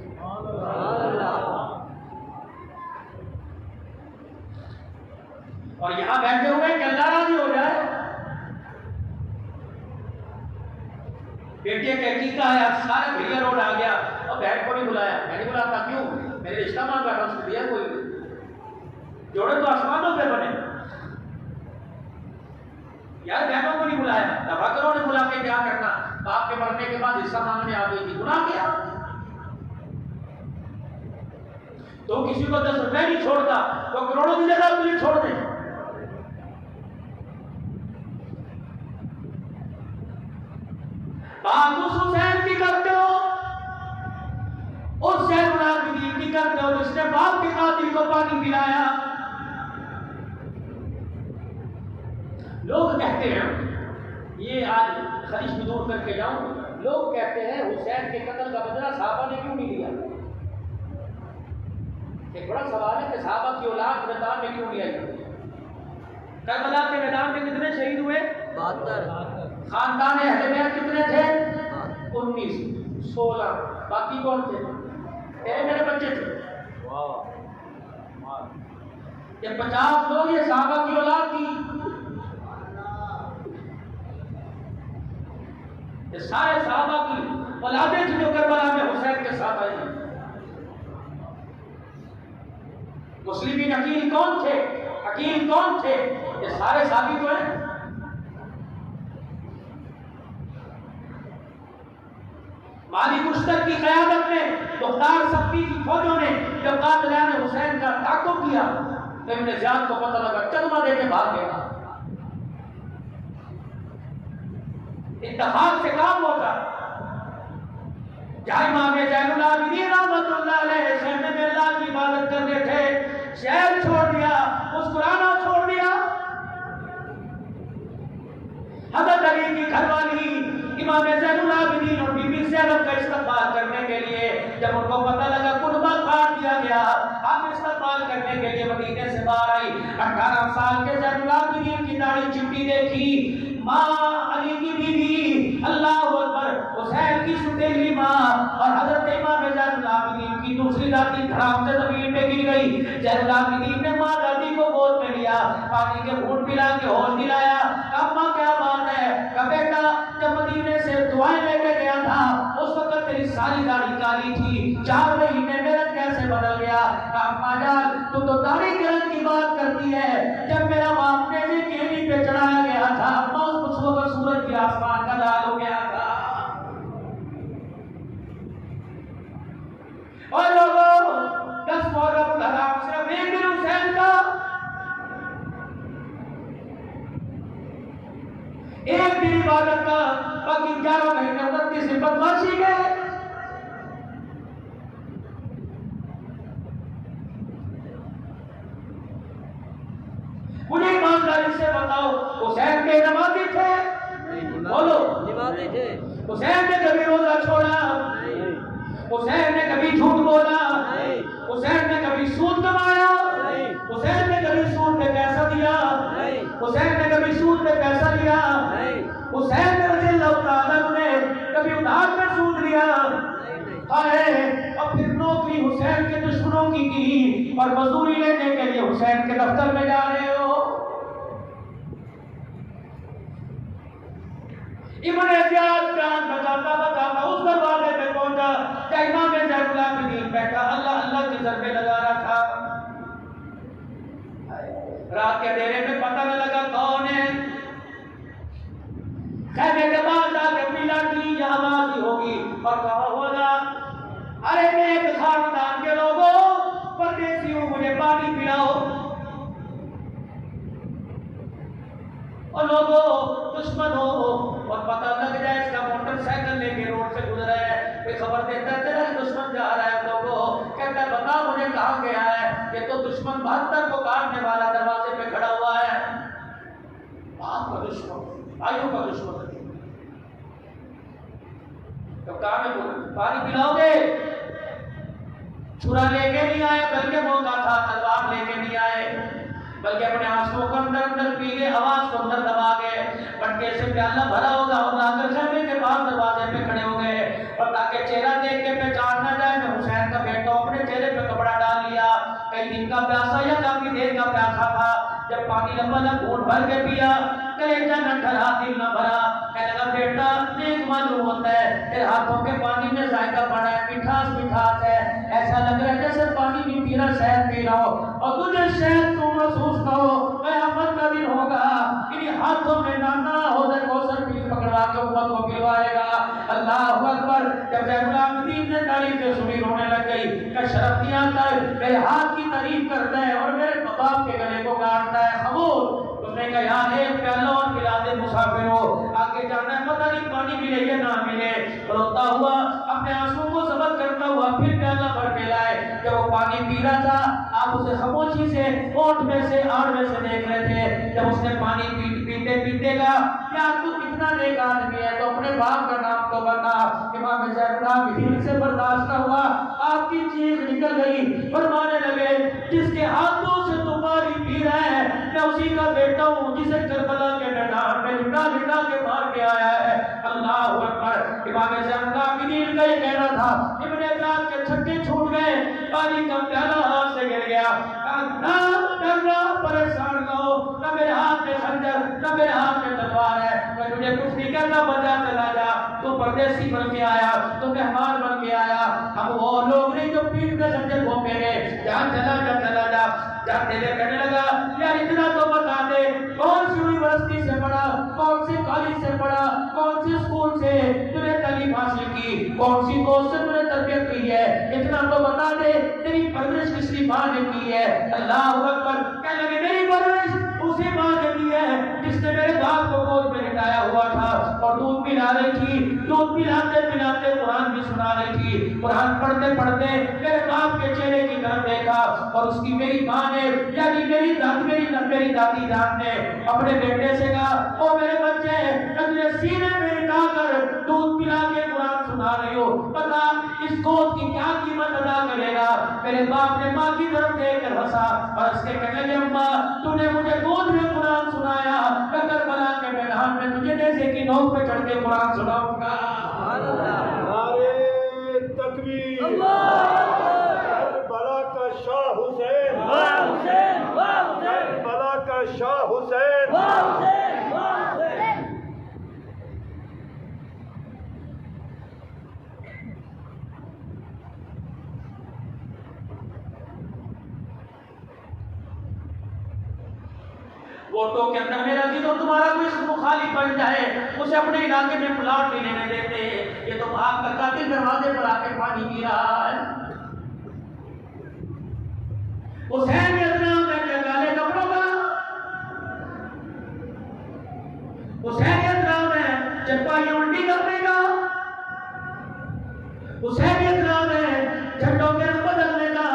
اور یہاں بیٹھے ہوئے کہ اللہ راضی ہو جائے۔ بیٹے کا عقیقہ ہے، سارے بھیا روڈ آ گیا اور بہن کو نہیں بلایا، میں نہیں بلاتا کیوں؟ میرے رشتہ مانگ بیٹھا اس کو دیا کوئی جوڑے تو آسمانوں پہ بنے، یار بہنوں کو نہیں بلایا، دفعہ کرو نے بلا کے کیا کرنا؟ باپ کے مرنے کے بعد حصہ مانگنے آ گئی تھی، گناہ کیا؟ تو کسی کو 10 روپے نہیں چھوڑتا تو کروڑوں کی جگہ تجھے چھوڑ دے۔ بات اس حسین کی کرتے ہو، اس زین العابدین کی کرتے ہو جس نے باپ کے قاتل کو پانی پلایا۔ لوگ کہتے ہیں، یہ آج خلیج میں دور کر کے جاؤں، لوگ کہتے ہیں حسین کے قتل کا بدلہ صحابہ نے کیوں نہیں لیا؟ ایک بڑا سوال ہے کہ صحابہ کی اولاد میدان میں کیوں نہیں آئی؟ کربلا کے میدان میں کتنے شہید ہوئے؟ 72۔ خاندان اہل بیت کتنے تھے؟ 19، 16، باقی کون تھے؟ تیرے میرے بچے تھے۔ یہ 50 لوگ یہ صحابہ کی اولاد تھی، یہ سارے صحابہ کی اولادیں تھیں جو کربلا میں حسین کے ساتھ آئی۔ مسلمین عقیل کون تھے؟ عقیل کون تھے؟ یہ سارے صحابی تو ہیں۔ مالی مشتق کی قیادت میں مختار سبتی کی فوجوں نے جب قاتلان حسین کا تعاقب کیا تو ابن زیاد کو پتہ لگا، چکمہ دے کے بھاگ گیا۔ اتفاق سے کام ہوتا، جہاں امام زین العابدین رحمۃ اللہ علیہ خیمے میں اللہ کی عبادت کرتے تھے، شہر چھوڑ دیا، مسکرانا چھوڑ دیا۔ حضرت علی کی گھر والی امام زین العابدین اور بی بی زینب کا استقبال جب ان کو پتہ لگا کنبہ کاٹ دیا گیا، اب استقبال کرنے کے لیے مدینے سے باہر آئی، 18 سال کے زین العابدین کی داڑھی چٹی دیکھی، ماں علی کی بیوی، اللہ اکبر، حسین کی ستیلی ماں اور حضرت امام زین العابدین کی دوسری دادی دھڑام سے زمین پہ گر گئی۔ زین العابدین نے ماں دادی کو گود میں لیا، پانی کے گھونٹ پلا کے ہوش دلایا، اماں کیا بات ہے؟ کہ بیٹا جب مدینے سے دعائیں لے کے گیا تھا اس وقت تیری ساری داڑھی کالی تھی، 4 مہینے میں رنگ کیسے بدل گیا؟ اماں جان تو داڑھی کے رنگ کی بات کرتی ہے، جب میرا باپ نے کیلی پہ چڑھایا گیا تھا اس وقت سورج کی آسمان کا لال ہو گیا تھا۔ اور لوگوں 10 محرم الحرام صرف ایک دن حسین کا، ایک دن عبادت کا، باقی 11 مہینے 29 دن بدماشی گئے۔ مجھے ایمانداری سے بتاؤ حسین کے نمازی تھے؟ بولو نمازی تھے۔ حسین نے کبھی روزہ چھوڑا؟ حسین نے کبھی جھوٹ بولا؟ حسین نے کبھی سود کمایا؟ حسین نے کبھی سود پہ پیسہ دیا؟ حسین نے کبھی سود پہ پیسہ لیا؟ حسین رضی اللہ تعالیٰ نے کبھی ادھار پہ سود لیا؟ اور پھر نوکری حسین کے دشمنوں کی اور مزدوری لینے کے لیے حسین کے دفتر میں جا رہے ہو۔ ابن زیاد جان بتاتا اس دروازے پہ پہنچا کہ امام زین العابدین بیٹھا اللہ کی ضربے لگا رہا تھا۔ رات کے اندھیرے میں پتہ نہ لگا کون ہے، خیمے کے بعد آ کے اپنی لاٹھی یا آواز ہی ہوگی اور کہا ہوگا ارے نیک خاندان کے لوگوں، پردیسی ہوں، مجھے پانی پلاؤ۔ اور لوگوں دشمن ہو اور پتہ لگ جائے اس کا موٹر سائیکل لے کے روڈ سے گزرا ہے، کوئی خبر دیتا ہے تیرا دشمن جا رہا ہے، لوگوں کہتا ہے بتا مجھے کہاں گیا ہے؟ یہ تو دشمن 72 کو کاٹنے والا دروازے پہ کھڑا ہوا ہے۔ باپ کا دشمن، بھائیوں کا دشمن، تو کہا میں پانی پلاؤ گے؟ چھرا لے کے نہیں آئے بلکہ موقع تھا، تلوار لے کے نہیں آئے بلکہ اپنے آنسوں کو اندر پی گئے، آواز کو اندر دبا گئے، بٹکے سے پیالہ بھرا ہوگا اور لا کر خیمے کے باہر دروازے پہ کھڑے ہو گئے، اور تاکہ چہرہ دیکھ کے پہچان نہ جائے میں حسین کا بیٹا، اپنے چہرے پہ کپڑا ڈال لیا۔ کئی دن کا پیاسا یا کافی دیر کا پیاسا تھا، جب پانی لمبا گھونٹ بھر کے پیا، کلیجہ نہ ڈھلا دل نہ بھرا، کہنے لگا بیٹا نیک معلوم ہوتا ہے، تیرے ہاتھوں کے پانی میں ذائقہ پڑا ہے، مٹھاس ہے، ایسا لگ رہا ہے جیسے پانی نہیں پی رہا شہد پی رہا ہو، اور تجھے شہد تو محسوس نہ ہو، قیامت کا دن ہوگا انہی ہاتھوں میں نانا حوض کوثر پی پکڑوا کے امت کو پلوائے گا۔ اللہ اکبر۔ جب زین العابدین نے تعریف سنی رونے لگ گئی کہ شرف نہیں آتا ہے، میرے ہاتھ کی تعریف کرتا ہے اور میرے باپ کے گلے کو کاٹتا ہے، خاموش۔ اس نے کہا یار ایک پیالہ اور پلا دے مسافر ہو، آگے جانا ہے پتہ نہیں پانی ملے یا نہ ملے۔ روتا ہوا اپنے آنسوں کو ضبط کرتا ہوا پھر پیالہ بھر کے لائے، جب وہ پانی پی رہا تھا آپ اسے خاموشی سے ہونٹ میں سے آڑ میں سے دیکھ رہے تھے۔ جب اس نے پانی پیتے پیتے گا یار تو کتنا نیک آدمی ہے، تو اپنے باپ کا نام تو بتا۔ امام زین العابدین سے برداشت نہ ہوا، آپ کی چیخ نکل گئی، فرمانے لگے جس کے ہاتھوں سے تو پانی پی رہا ہے میں اسی کا بیٹا ہوں جسے کربلا کے میدان میں لٹا کے مار کے آیا ہے۔ اللہ اکبر۔ امام زین العابدین کا یہ کہنا تھا، ابن زیاد کے چھکے چھوٹ گئے، پانی کا پیالہ ہاتھ سے گر گیا، نہ ڈرنا پریشان نہ ہو، نہ میرے ہاتھ میں خنجر نہ میرے ہاتھ میں تلوار ہے، میں تجھے کچھ نہیں کہتا، بجا چلا جا، تو پردیسی بن کے آیا، تو مہمان بن کے آیا، ہم وہ لوگ نہیں جو پیٹ میں خنجر گھومے گئے، جہاں چلا جا جاتے ہوئے کہنے لگا یار اتنا تو بتا دے کون سی یونیورسٹی سے پڑھا، کون سی کالج سے پڑھا، کون سی اسکول سے تم نے تعلیم حاصل کی، کون سی دوست سے تم نے تربیت کی ہے، اتنا تو بتا دے تیری پرورش کس کی ماں نے کی ہے۔ اللہ اکبر۔ کہنے لگے میری پرورش اسی ماں نے کی ہے جس نے میرے باپ کو گود میں لٹایا ہوا تھا اور دودھ پلا رہی تھی، دودھ پلاتے پلاتے قرآن بھی سنا رہی تھی، قرآن پڑھتے پڑھتے میرے باپ کے چہرے کی طرف کر دیکھا اور اس کی میری ماں نے یعنی میری دادی جان نے اپنے بیٹے سے کہا او میرے بچے اپنے سینے میں لٹا کر دودھ پلا کے قرآن سنا رہی ہو، پتا اس گود کی کیا قیمت ادا کرے گا۔ میرے باپ نے ماں کی طرف دیکھ کر ہنسا اور اس کے کہنے لگے اماں تو نے مجھے گود میں قرآن سنایا، میں کربلا کے میدان میں تجھے نیزے کی نوک پہ چڑھ کے قرآن سناؤں گا۔ نعرے تکبیر، کربلا کا شاہ حسین، کربلا کا شاہ حسین۔ ووٹوں کے اندر میرا عزیزوں تمہارا کوئی مخالف بن جائے اسے اپنے علاقے میں پلاٹ نہیں لینے دیتے، یہ تو آپ کا قاتل دروازے پر آ کے پانی پی رہا ہے۔ حسین کے اطراف میں کیا کالے کپڑوں کا، حسین کے اطراف میں چرپائیاں الٹی کرنے کا، حسین کے اطراف میں جھنڈوں کے رنگ بدلنے کا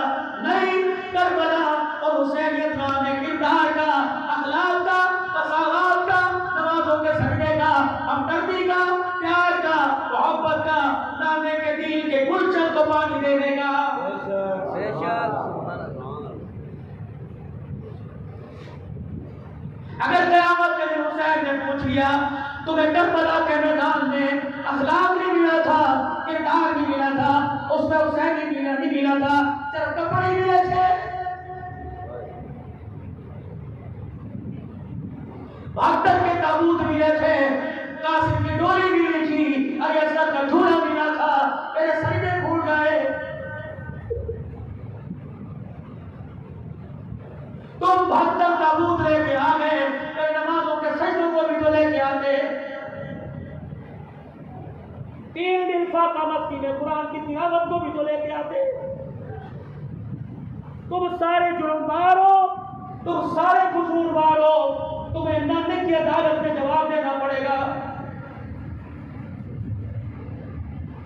نہیں، کربلا اور حسین کے اطراف میں کردار کا، اخلاق کا، مساوات کا، نمازوں کے سجدے کا، ہمدردی کا، پیار کا، محبت کا، نامے کے دل کے گلشن کو پانی دینے کا۔ اگر قیامت کے دن حسین نے پوچھ لیا تمہیں کربلا کے میدان میں اخلاق نہیں ملا تھا، کردار نہیں ملا تھا، اس میں حسین نہیں ملا تھا، صرف کپڑے ہی ملے تھے، بہتر کے تابوت ملے تھے، قاسم کی ڈولی ملی تھی، اریسر کا جھولا ملا تھا، میرے سجدے بھول گئے، تم 72 تابوت لے کے آ گئے، کئی نمازوں کے سجدوں کو بھی تو لے کے آتے، 3 دن فاقہ مستی میں قرآن کی تلاوت کو بھی تو لے کے آتے، تم سارے جرمگار ہو، تم سارے قصوروار ہو، تمہیں نانے کی عدالت میں جواب دینا پڑے گا۔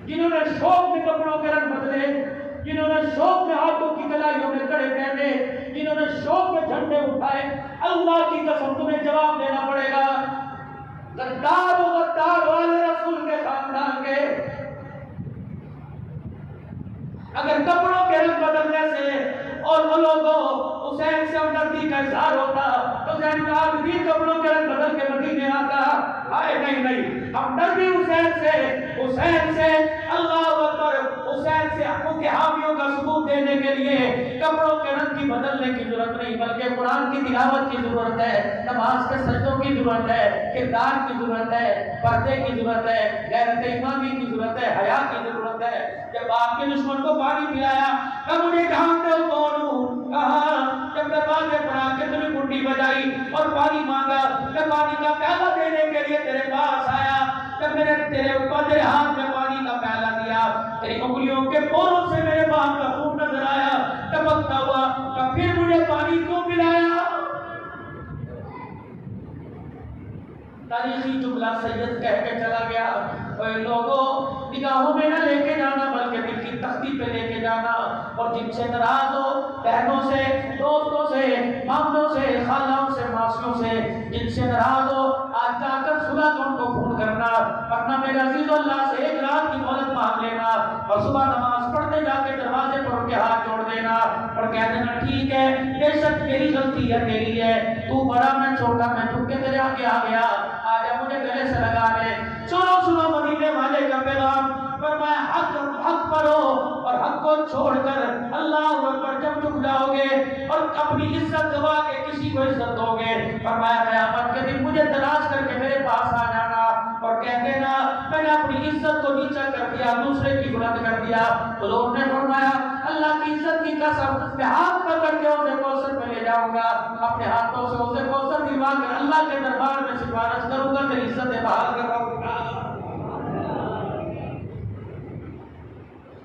جنہوں نے شوق میں کپڑوں کے رنگ بدلے، جنہوں نے شوق میں ہاتھوں کی کلائیوں میں کڑے پہنے، جنہوں نے شوق میں جھنڈے اٹھائے، اللہ کی قسم تمہیں جواب دینا پڑے گا۔ غدار و غدار والے رسول کے خاندان کے اگر کپڑوں کے رنگ بدلنے سے اور وہ لوگوں حسین سے ہمدردی کا اظہار ہوتا تو حسین کا آدمی کپڑوں کے رنگ بدل کے مدینے آتا، آئے نہیں، ہمدردی حسین سے اللہ اکبر، حسین سے حقوں کے حامیوں کا ثبوت دینے کے لیے کپڑوں کے رنگ کی بدلنے کی ضرورت نہیں، بلکہ قرآن کی تلاوت کی ضرورت ہے، نماز کے سجدوں کی ضرورت ہے، کردار کی ضرورت ہے، پردے کی ضرورت ہے، غیرت ایمانی کی ضرورت ہے، حیا کی ضرورت ہے۔ جب آپ کے دشمن کو پانی پلایا تب مجھے جانتے ہو کون ہوں، کہا جب دروازے پر آ کے تمہیں کنڈی بجائی اور پانی مانگا، جب پانی کا پیالہ دینے کے لیے تیرے پاس آیا، جب میں نے تیرے اوپر تیرے ہاتھ میں پانی کا پیالہ دیا، تیری انگلیوں کے پوروں سے میرے باپ کا خون نظر آیا، ٹپکتا ہوا، تب پھر مجھے پانی کیوں پلایا؟ تاریخی جملہ سید کہہ کے چلا گیا، اے لوگوں نگاہوں میں نہ لے کے جانا بلکہ دل کی تختی پہ لے کے جانا، اور جن سے ناراض ہو بہنوں سے، دوستوں سے، ماموں سے، خالوں سے، ماسیوں سے، جن سے ناراض ہو آج جا کر صبح تو ان کو فون کرنا، ورنہ میرے عزیز اللہ سے 1 رات کی مہلت مانگ لینا اور صبح نماز پڑھتے جا کے دروازے پر ان کے ہاتھ جوڑ دینا اور کہہ دینا ٹھیک ہے بے شک میری غلطی ہے، تیری ہے، تو بڑا میں چھوٹا، میں جھک کے تیرے آگے آ گیا، آجا مجھے گلے سے لگا لے۔ سنو مدینے والے کا پیغام، فرمایا حق پر ہو اور حق کو چھوڑ کر اللہ اکبر جب جھک جاؤ گے اور اپنی عزت گوا کے کسی کو عزت دو گے، فرمایا قیامت کے دن مجھے تلاش کر کے میرے پاس آ جانا اور کہہ دینا میں نے اپنی عزت کو نیچا کر دیا، دوسرے کی بلند کر دیا۔ حضور نے فرمایا اللہ کی عزت کی قسم میں ہاتھ پکڑ کے اسے کوثر پہ لے جاؤں گا، اپنے ہاتھوں سے اسے کوثر دلوا کر اللہ کے دربار میں سفارش کروں گا، تیری عزت بحال کراؤں گا۔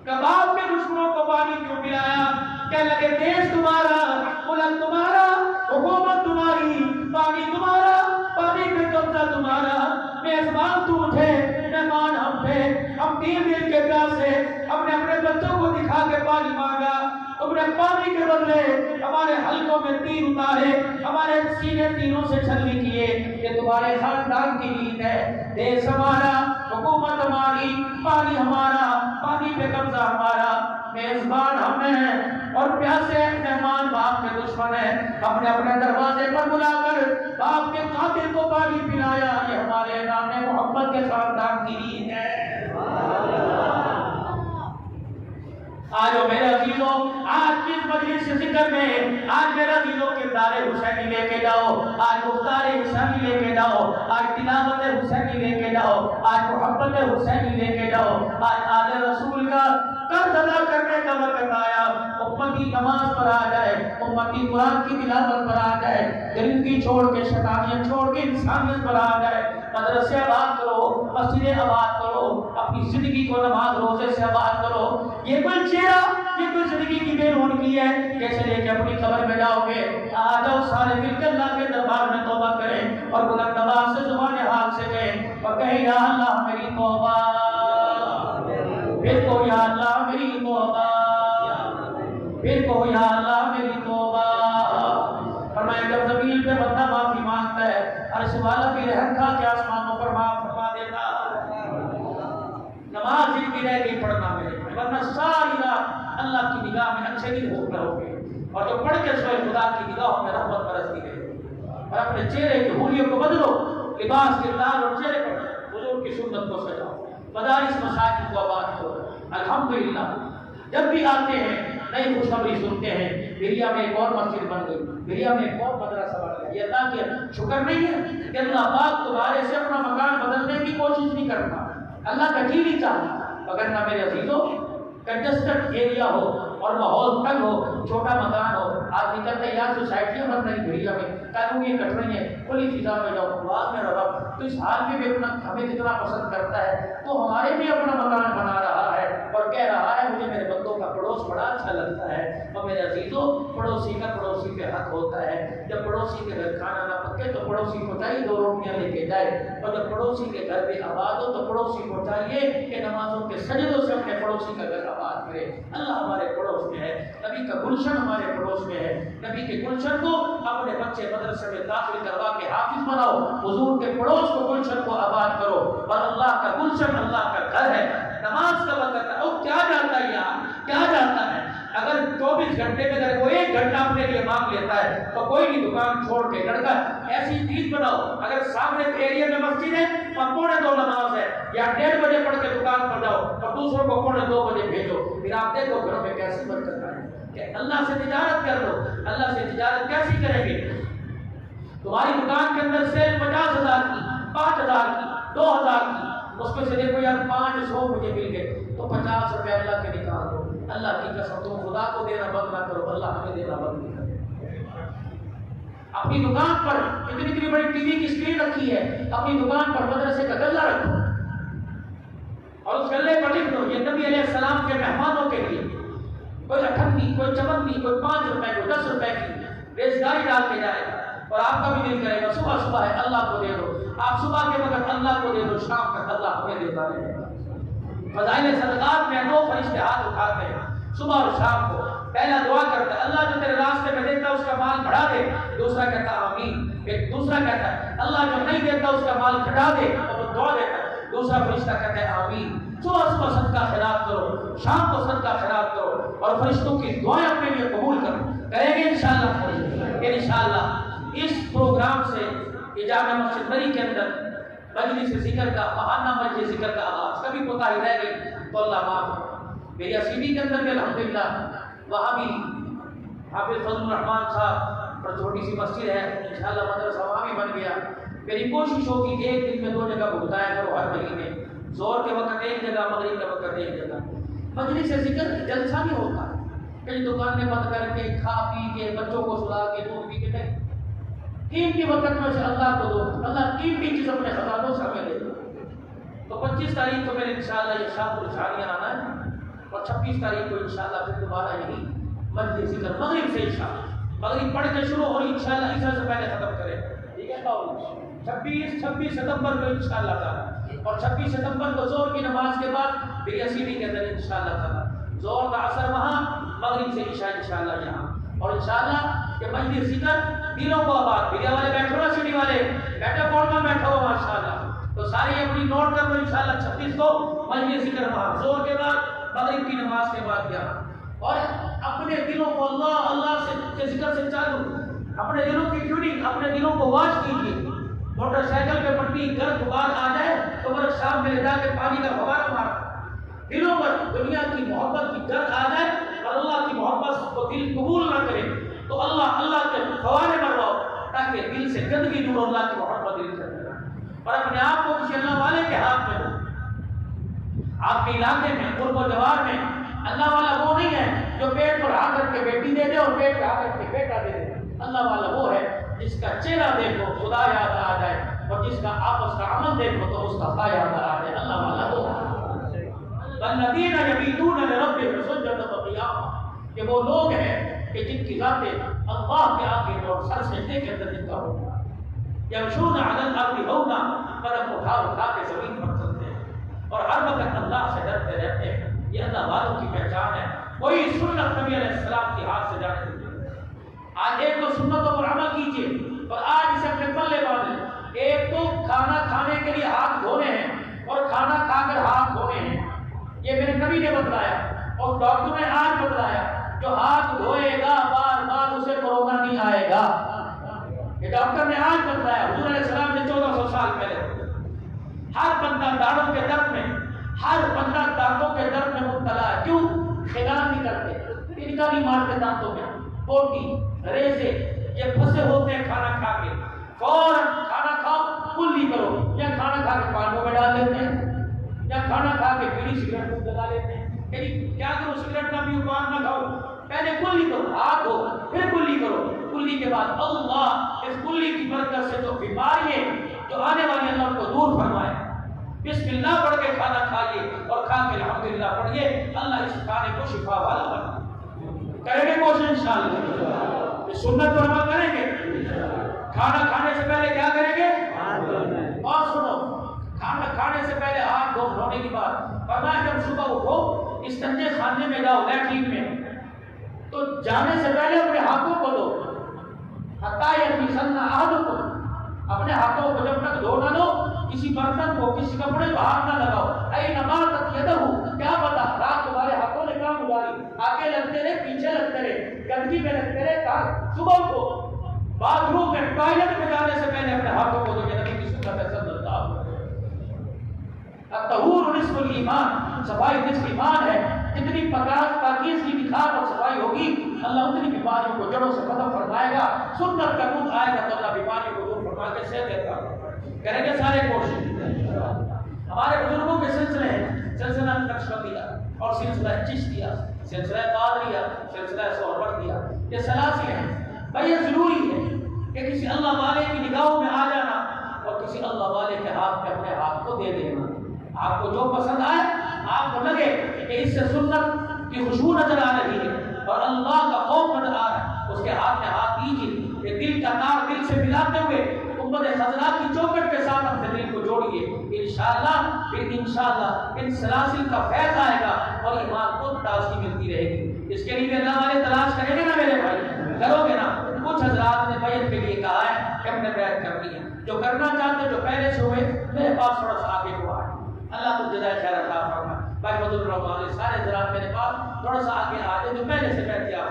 کباب کے دشمنوں کو پانی کیوں پلایا؟ کہنے لگے دیش تمہارا، ملک تمہارا، حکومت تمہاری، پانی تمہارا، پانی پہ قبضہ تمہارا، میزبان تم تھے، مہمان ہم تھے، ہم 3 دن کے پیاسے اپنے بچوں کو دکھا کے پانی مانگا، تم نے پانی کے بدلے ہمارے حلقوں میں تیر اتارے، ہمارے سینے تیروں سے چھلنی کیے. یہ تمہارے خاندان کی نیت ہے. دیش ہمارا، حکومت ہماری، پانی ہمارا، پانی پہ قبضہ ہمارا، میزبان ہم ہیں اور پیاسے مہمان باپ کے دشمن ہیں. ہم نے اپنے دروازے پر بلا کر باپ کے قاتل کو پانی پلایا. یہ ہمارے نام محمد کے خاندان کی نیت ہے. آج میرے عزیزوں، آج کس مجلس ذکر میں آج میرے عزیزوں کردار حسینی لے کے جاؤ، آج گفتار حسینی لے کے جاؤ، آج تلاوت حسینی لے کے جاؤ، آج محبت حسینی لے کے جاؤ. آج آل رسول کا قرض ادا کرنے کا وقت آیا. امتی نماز پر آ جائے، امتی قرآن کی تلاوت پر آ جائے، گرنگی چھوڑ کے، شیطانیت چھوڑ کے انسانیت پر آ جائے. مدرسے آباد کرو، مسجدیں آباد کرو، اپنی زندگی کو نماز روزے سے آباد کرو. یہ کوئی چہرہ، یہ کوئی زندگی کی بے رونقی ہے کیسے لے کے اپنی قبر میں جاؤ گے؟ آ جاؤ سارے مل کے اللہ کے دربار میں توبہ کریں اور بلند آواز سے زبان حال سے کہیں اور کہیں یا اللہ میری توبہ، پھر کو یا اللہ میری توبہ، پھر کو یا اللہ میری توبہ. فرمایا جب زمین پہ بندہ معافی مانگتا ہے، عرش والا بھی رحم کھا کے آسمانوں پر معاف فرما دیتا. نماز ان کی رہ گئی پڑھنا میرے، ورنہ ساری رات اللہ کی نگاہ میں اچھے دن ہو رہو گے. اور جو پڑھ کے سوئے خدا کی نگاہوں میں رحمت برستی ہے. اور اپنے چہرے کی حولیوں کو بدلو، لباس کردار اور چہرے پر حضور کی سنت کو سجاؤ، مدارس مساجد کو آباد کرو. الحمدللہ جب بھی آتے ہیں نئی خوشخبری سنتے ہیں، بیریا میں ایک اور مسجد بن گئی، بیریا میں ایک اور مدرسہ بن گیا. یہ اللہ کے شکر نہیں ہے کہ اللہ پاک تمہارے سے اپنا مکان بدلنے کی کوشش نہیں کرتا، اللہ کا جی نہیں چاہتا. مگر نہ میرے عزیزوں کنجسٹڈ ایریا ہو اور ماحول تنگ ہو، چھوٹا مکان ہو، آدمی کہتے ہیں یار سوسائٹیاں بن رہی بیریا میں، کالونیاں کٹ رہی ہیں، کھلی فضا میں جاؤ. بعد میں رب تو اس حال میں بھی اپنا ہمیں کتنا پسند کرتا ہے، تو ہمارے بھی اپنا مکان بنا رہا ہے اور کہہ رہا ہے مجھے میرے بندوں کا پڑوس بڑا اچھا لگتا ہے. اور میرے عزیزوں پڑوسی کا پڑوسی پہ حق ہوتا ہے. جب پڑوسی کے گھر کھانا نہ پکے تو پڑوسی کو چاہیے 2 روٹیاں لے کے جائے، اور جب پڑوسی کے گھر پہ آباد ہو تو پڑوسی کو چاہیے کہ نمازوں کے سجدوں سے اپنے پڑوسی کا گھر آباد کرے. اللہ ہمارے پڑوس میں ہے، نبی کا گلشن ہمارے پڑوس میں ہے. نبی کے گلشن کو اپنے بچے مدرسے میں داخل کروا کے حافظ بناؤ. حضور کے پڑوس کو گلشن کو آباد کرو. اور اللہ کا گلشن اللہ کا گھر ہے. نماز کا وقت ہے، اور کیا جاتا ہے یار، کیا جاتا ہے؟ اگر 24 گھنٹے میں اگر وہ 1 گھنٹہ اپنے لیے مانگ لیتا ہے تو کوئی نہیں دکان چھوڑ کے لڑکا ایسی چیز بناؤ. اگر سامنے ایریا میں مسجد ہے تو 1:45 نماز ہے، یا 1:30 بجے پڑھ کے دکان پر جاؤ اور دوسروں کو 1:45 بجے بھیجو. پھر آپ دیکھو گھروں میں کیسی برکت ہے کہ اللہ سے تجارت کر لو. اللہ سے تجارت کیسی کریں گے؟ تمہاری دکان کے اندر سیل 50,000 کی، 5,000 کی، 2,000 کی، اس میں سے دیکھو یار 500 مجھے مل گئے تو 50 روپے اللہ کے نکال دو. اللہ کی قسم تم خدا کو دینا بند نہ کرو، اللہ ہمیں دینا بند نہیں کرے. اپنی دکان پر اتنی بڑی ٹی وی کی اسکرین رکھی ہے، اپنی دکان پر مدرسے کا گلہ رکھو اور اس گلے پر لکھ دو یہ نبی علیہ السلام کے مہمانوں کے لیے. کوئی 98، کوئی 54، کوئی 5 روپے، کوئی 10 روپے کی ریزگاری ڈال کے جائے گا. اور آپ کا بھی دل کرے گا صبح صبح ہے اللہ کو دے دو. آپ صبح کے وقت اللہ کو دے دو، شام تک اللہ ہمیں دیتا رہے گا. فضائل صدقات میں 2 فرشتے ہاتھ اٹھاتے ہیں صبح اور شام کو. پہلا دعا کرتا ہے اللہ جو تیرے راستے میں دیتا ہے اس کا مال بڑھا دے. دوسرا کہتا ہے آمین. ایک دوسرا کہتا ہے اللہ جو نہیں دیتا اس کا مال گھٹا دے، اور وہ دعا دیتا ہے. دوسرا فرشتہ کہتا ہے آمین. صبح صبح صدقہ خیرات کرو، شام کو صدقہ خیرات کرو اور فرشتوں کی دعائیں اپنے لیے قبول کرو. کریں گے انشاءاللہ. انشاءاللہ اس پروگرام سے یہ جامع مسجد بری کے اندر مجلس ذکر کا، بہانہ مجلس ذکر کا آغاز کبھی کوتاہی رہ گئی تو اللہ معاف. میری CD کے اندر بھی الحمدللہ وہاں بھی حافظ فضل الرحمان صاحب اور چھوٹی سی مسجد ہے، انشاءاللہ مدرسہ وہاں بھی بن گیا. میری کوشش ہوگی کہ ایک دن میں 2 جگہ بھگتایا کرو ہر مہینے. زور کے وقت ایک جگہ، مغرب کے وقت ایک جگہ. مجلس ذکر جلسہ نہیں ہوتا کہیں دکانیں بند کر کے کھا پی کے بچوں کو سلا کے دودھ پی کے نہیں. قیمتی وقت میں سے اللہ کو دو. اللہ قیمتی چیز اپنے خزانوں سے ہمیں دے دو. تو 25 تاریخ کو میرے انشاءاللہ یہ شاہ الشاریاں آنا ہے اور 26 تاریخ کو انشاءاللہ پھر دوبارہ یہی مجلس ذکر مغرب سے عشاء. مغرب پڑھ کے شروع ہو رہی انشاءاللہ عشاء سے پہلے ختم کریں. ٹھیک ہے قول 26 ستمبر کو انشاءاللہ تعالی، اور 26 ستمبر کو ظہر کی نماز کے بعد پھر CD کے اندر انشاءاللہ تعالی ظہر کا اثر وہاں مغرب سے عشاء انشاءاللہ یہاں، اور انشاءاللہ کہ مجلس ذکر دلوں کو آباد، میڈیا والے بیٹھو نا، سٹی والے بیٹھو، کون میں بیٹھو ہو ماشاءاللہ، تو ساری اپنی نوٹ کر لو انشاءاللہ 26 کو مجلس ذکر وہاں، زور کے بعد مغرب کی نماز کے بعد یہاں، اور اپنے دلوں کو اللہ اللہ سے ذکر سے چالو، اپنے دلوں کی ٹیوننگ، اپنے دلوں کو واش کیجیے. موٹر سائیکل پہ پٹی گرد غبار آ جائے تو برق شام میں لے جا کے پانی کا فوارہ مارا. دلوں پر دنیا کی محبت کی گرد آ جائے اور اللہ کی محبت کو دل قبول نہ کرے تو اللہ اللہ کے فوارے مرواؤ تاکہ دل سے گندگی دور ہو، اللہ کی محبت دل سے کرے. اور اپنے آپ کو کسی اللہ والے کے ہاتھ میں دو. آپ کے علاقے میں قرب و جوار میں اللہ والا وہ نہیں ہے جو پیٹ پر ہاتھ رکھ کے بیٹی دے دے اور پیٹ پہ ہاتھ رکھ کے بیٹا دے دے. اللہ والا وہ ہے جس کا چہرہ دیکھو خدا یاد آ جائے اور جس کا آپس کا عمل دیکھو تو مصطفیٰ یاد آ جائے. اللہ والا وہ الذین یبیتون لربہم سجدا وقیاما، کہ وہ لوگ ہیں کہ جن کی ذاتیں اللہ کے آگے اور سر سجدے کے اندر جن کا ہوگا. یمشون علی الارض ہونا، قدم اٹھا اٹھا کے زمین پر چلتے ہیں اور ہر وقت اللہ سے ڈرتے رہتے ہیں. یہ اللہ والوں کی پہچان ہے. کوئی سنت نبی علیہ السلام کی ہاتھ سے جانے دیتے. آج ایک تو سنتوں پر عمل کیجیے اور آج اسے اپنے پلے باندھیں. ایک تو کھانا کھانے کے لیے ہاتھ دھونے ہیں اور کھانا کھا کر ہاتھ دھونے ہیں. یہ میرے نبی نے بتلایا اور ڈاکٹر نے آج بتلایا. جو ہاتھ دھوئے گا بار بار اسے کورونا نہیں آئے گا. یہ ڈاکٹر نے آج بتلایا. حضور علیہ السلام نے 1400 سال پہلے. ہر بندہ داڑھوں کے درد میں، ہر بندہ دانتوں کے درد میں مبتلا ہے. کیوں؟ خلال نہیں کرتے، تنکا نہیں مارتے دانتوں میں. بوٹی ریزے یہ پھنسے ہوتے ہیں کھانا کھا کے. فوراً کھانا کھاؤ کلی کرو، یا کھانا کھا کے پانوں میں ڈال لیتے ہیں، یا کھانا کھا کے بیڑی سگریٹ میں لگا لیتے ہیں. کیا کرو؟ سگریٹ نہ پیو، پان نہ کھاؤ، پہلے کلی کرو، ہاتھ دھو پھر کلی کرو. کلی کے بعد اللہ اس کلی کی برکت سے جو بیماری ہے جو آنے والی اللہ کو دور فرمائے. بسم اللہ پڑھ کے کھانا کھائیے اور کھا کے الحمدللہ پڑھیے. اللہ اس کھانے کو شفا والا بنائے. کریں گے کوشش انشاءاللہ. سنت پر عمل کریں گے. کھانا کھانے سے پہلے کیا کریں گے؟ اور سنو، کھانا کھانے سے پہلے ہاتھ دھونے کی بات فرمایا. جب صبح اٹھو استنجے خانے میں جاؤ، لیٹرین میں، تو جانے سے پہلے اپنے ہاتھوں کو دھو. حتی یغسل احدکم، اپنے ہاتھوں کو جب تک دھو نہ لو کسی برتن کو کسی کپڑے کو ہاتھ نہ لگاؤ. اینما تک یدہ، کیا پتا رات تمہارے ہاتھوں نے کام گزاری، آگے لگتے رہے پیچھے لگتے رہے گندگی میں لگتے رہے. کہا صبح کو باتھ روم میں ٹوائلٹ میں جانے سے پہلے اپنے ہاتھوں کو دھو. نبی کی سنت ہے صلی اللہ علیہ وسلم. الطہور نصف الایمان، صفائی نصف ایمان ہے. جتنی پاکیزگی کی کھاد اور صفائی ہوگی اللہ اتنی بیماریوں کو جڑوں سے ختم فرمائے گا. سنت کا دودھ آئے گا تو اللہ بیماریوں کو دور فرما کے صحت دیتا ہے. کریں گے سارے کوشش. ہمارے بزرگوں کے سلسلے ہیں، سلسلہ نقشبندیہ اور سلسلہ چشتیہ، سلسلہ قادریہ، سلسلہ سہروردیہ. یہ سلاسل ہیں. بھائی یہ ضروری ہے کہ کسی اللہ والے کی نگاہوں میں آ جانا اور کسی اللہ والے کے ہاتھ میں اپنے ہاتھ کو دے دینا. آپ کو جو پسند آئے، آپ کو لگے کہ اس سے سنت کی خوشبو نظر آ رہی ہے اور اللہ کا خوف نظر آ رہا ہے، اس کے ہاتھ میں ہاتھ دیجیے. یہ دل کا تار دل سے ملاتے ہوئے امت خزرہ کی چوکٹ کے ساتھ اپنے دل کو جوڑیے. انشاءاللہ پھر انشاءاللہ ان سلاسل کا فیض آئے گا اور ایمان کو تازگی ملتی رہے گی. اس کے لیے اللہ والے تلاش کریں گے نا میرے بھائی، کرو گے نا. کچھ حضرات نے بیعت کے لیے کہا ہے کہ ہم نے بیعت کرنی ہے. جو کرنا چاہتے ہیں جو پہلے سے ہوئے میرے پاس تھوڑا سا آگے ہوا ہے. اللہ کو جزائے خیر عطا فرمائے. بھائی فضل الرحمان سارے حضرات میرے پاس تھوڑا سا آگے آ جائے جو پہلے سے بیعت کیا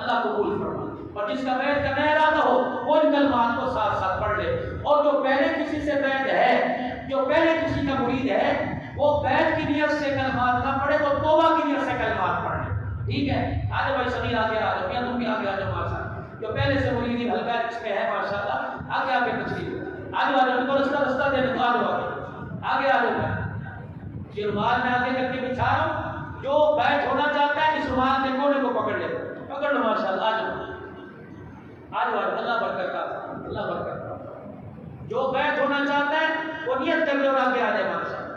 اللہ قبول فرمائے. اور جس کا بیعت کرنا ارادہ ہو وہ ان کلمات کو ساتھ ساتھ پڑھ لے. اور جو پہلے کسی سے بیعت ہے، جو پہلے کسی کا مرید ہے، وہ بیعت کی نیت سے کلمات نہ پڑھے، وہ توبہ کی نیت سے کلمات پڑھ لے. ٹھیک ہے؟ آجو بھائی سمیر آگے آ جاؤ، یا تم بھی آگے آ جاؤ. ماشاءاللہ جو پہلے سے مرید ہلکا جس میں ہے ماشاءاللہ آگے آگے تشریف آجو آجو. ان کو رستہ دے دو. آجو آگے آ جاؤ. یہ رومال میں آگے کر کے بچھا رہا ہوں. جو بیعت ہونا چاہتا ہے اس رومال کے کونے کو پکڑ لے. پکڑ لو ماشاءاللہ. آجو آج اللہ برکت کا، اللہ برکت کا. جو بیعت ہونا چاہتا ہے وہ نیت کر لے اور آگے آ جائے ماشاءاللہ.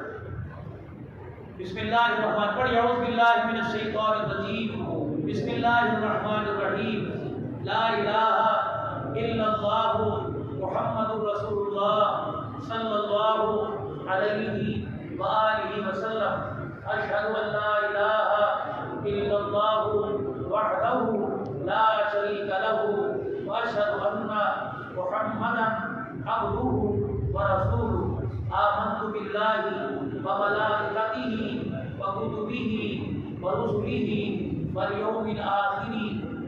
بسم اللہ الرحمن پڑھی. اعوذ باللہ من الشیطان الرجیم. بسم اللہ الرحمن الرحیم. لا الہ الا اللہ محمد رسول اللہ صلی اللہ علیہ وآلہ وسلم. اشہد ان لا الہ الا اللہ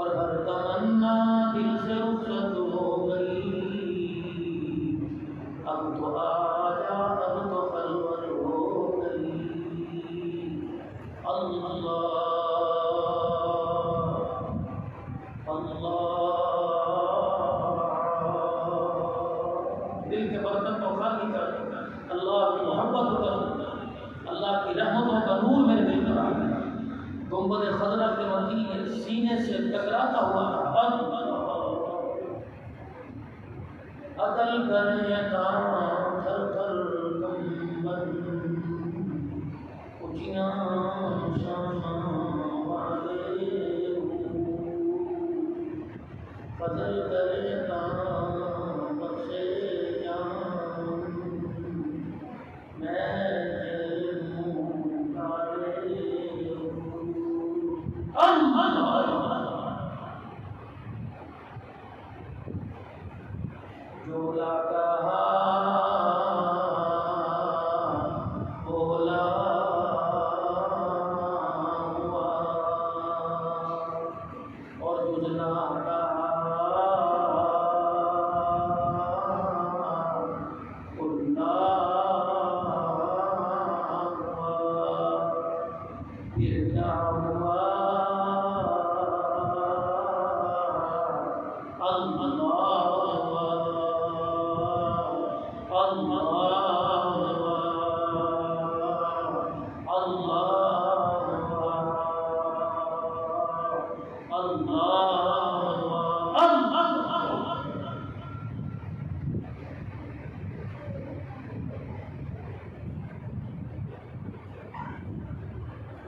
اور ہر تمنا دل سے رخصت ہو گئی، اب تو آجا اب تو خلوت ہو گئی۔ اللہ اللہ، دل کے برتن کو خالی کر، اللہ کی محبت کر، اللہ کی رحمتوں کا نور میرے دل میں آ گیا۔ گنبد خضرا کے مدینے سینے سے ٹکراتا ہوا عدل کرے کام تھر تھر کمبن، اونچیاں شاناں والے فضل کرے کام بخشے جان، میں جولا کہا بولا ہوا، اور جزنا کہا کھلا ہوا، پھر کیا ہوا؟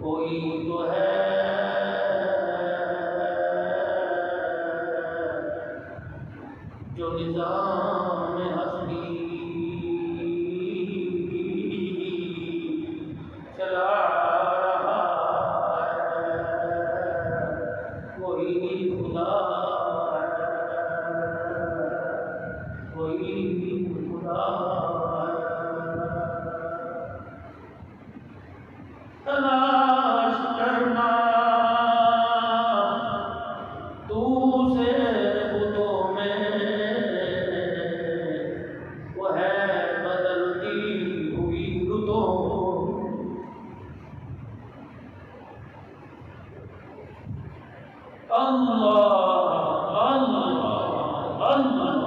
کوئی تو ہے جو نظام ہستی چلا رہا ہے، کوئی خدا ہے، کوئی خدا ہے۔ تلاش کرنا دوسرے بتوں میں، وہ ہے بدلتی ہوئی رتوں، اللہ اللہ اللہ۔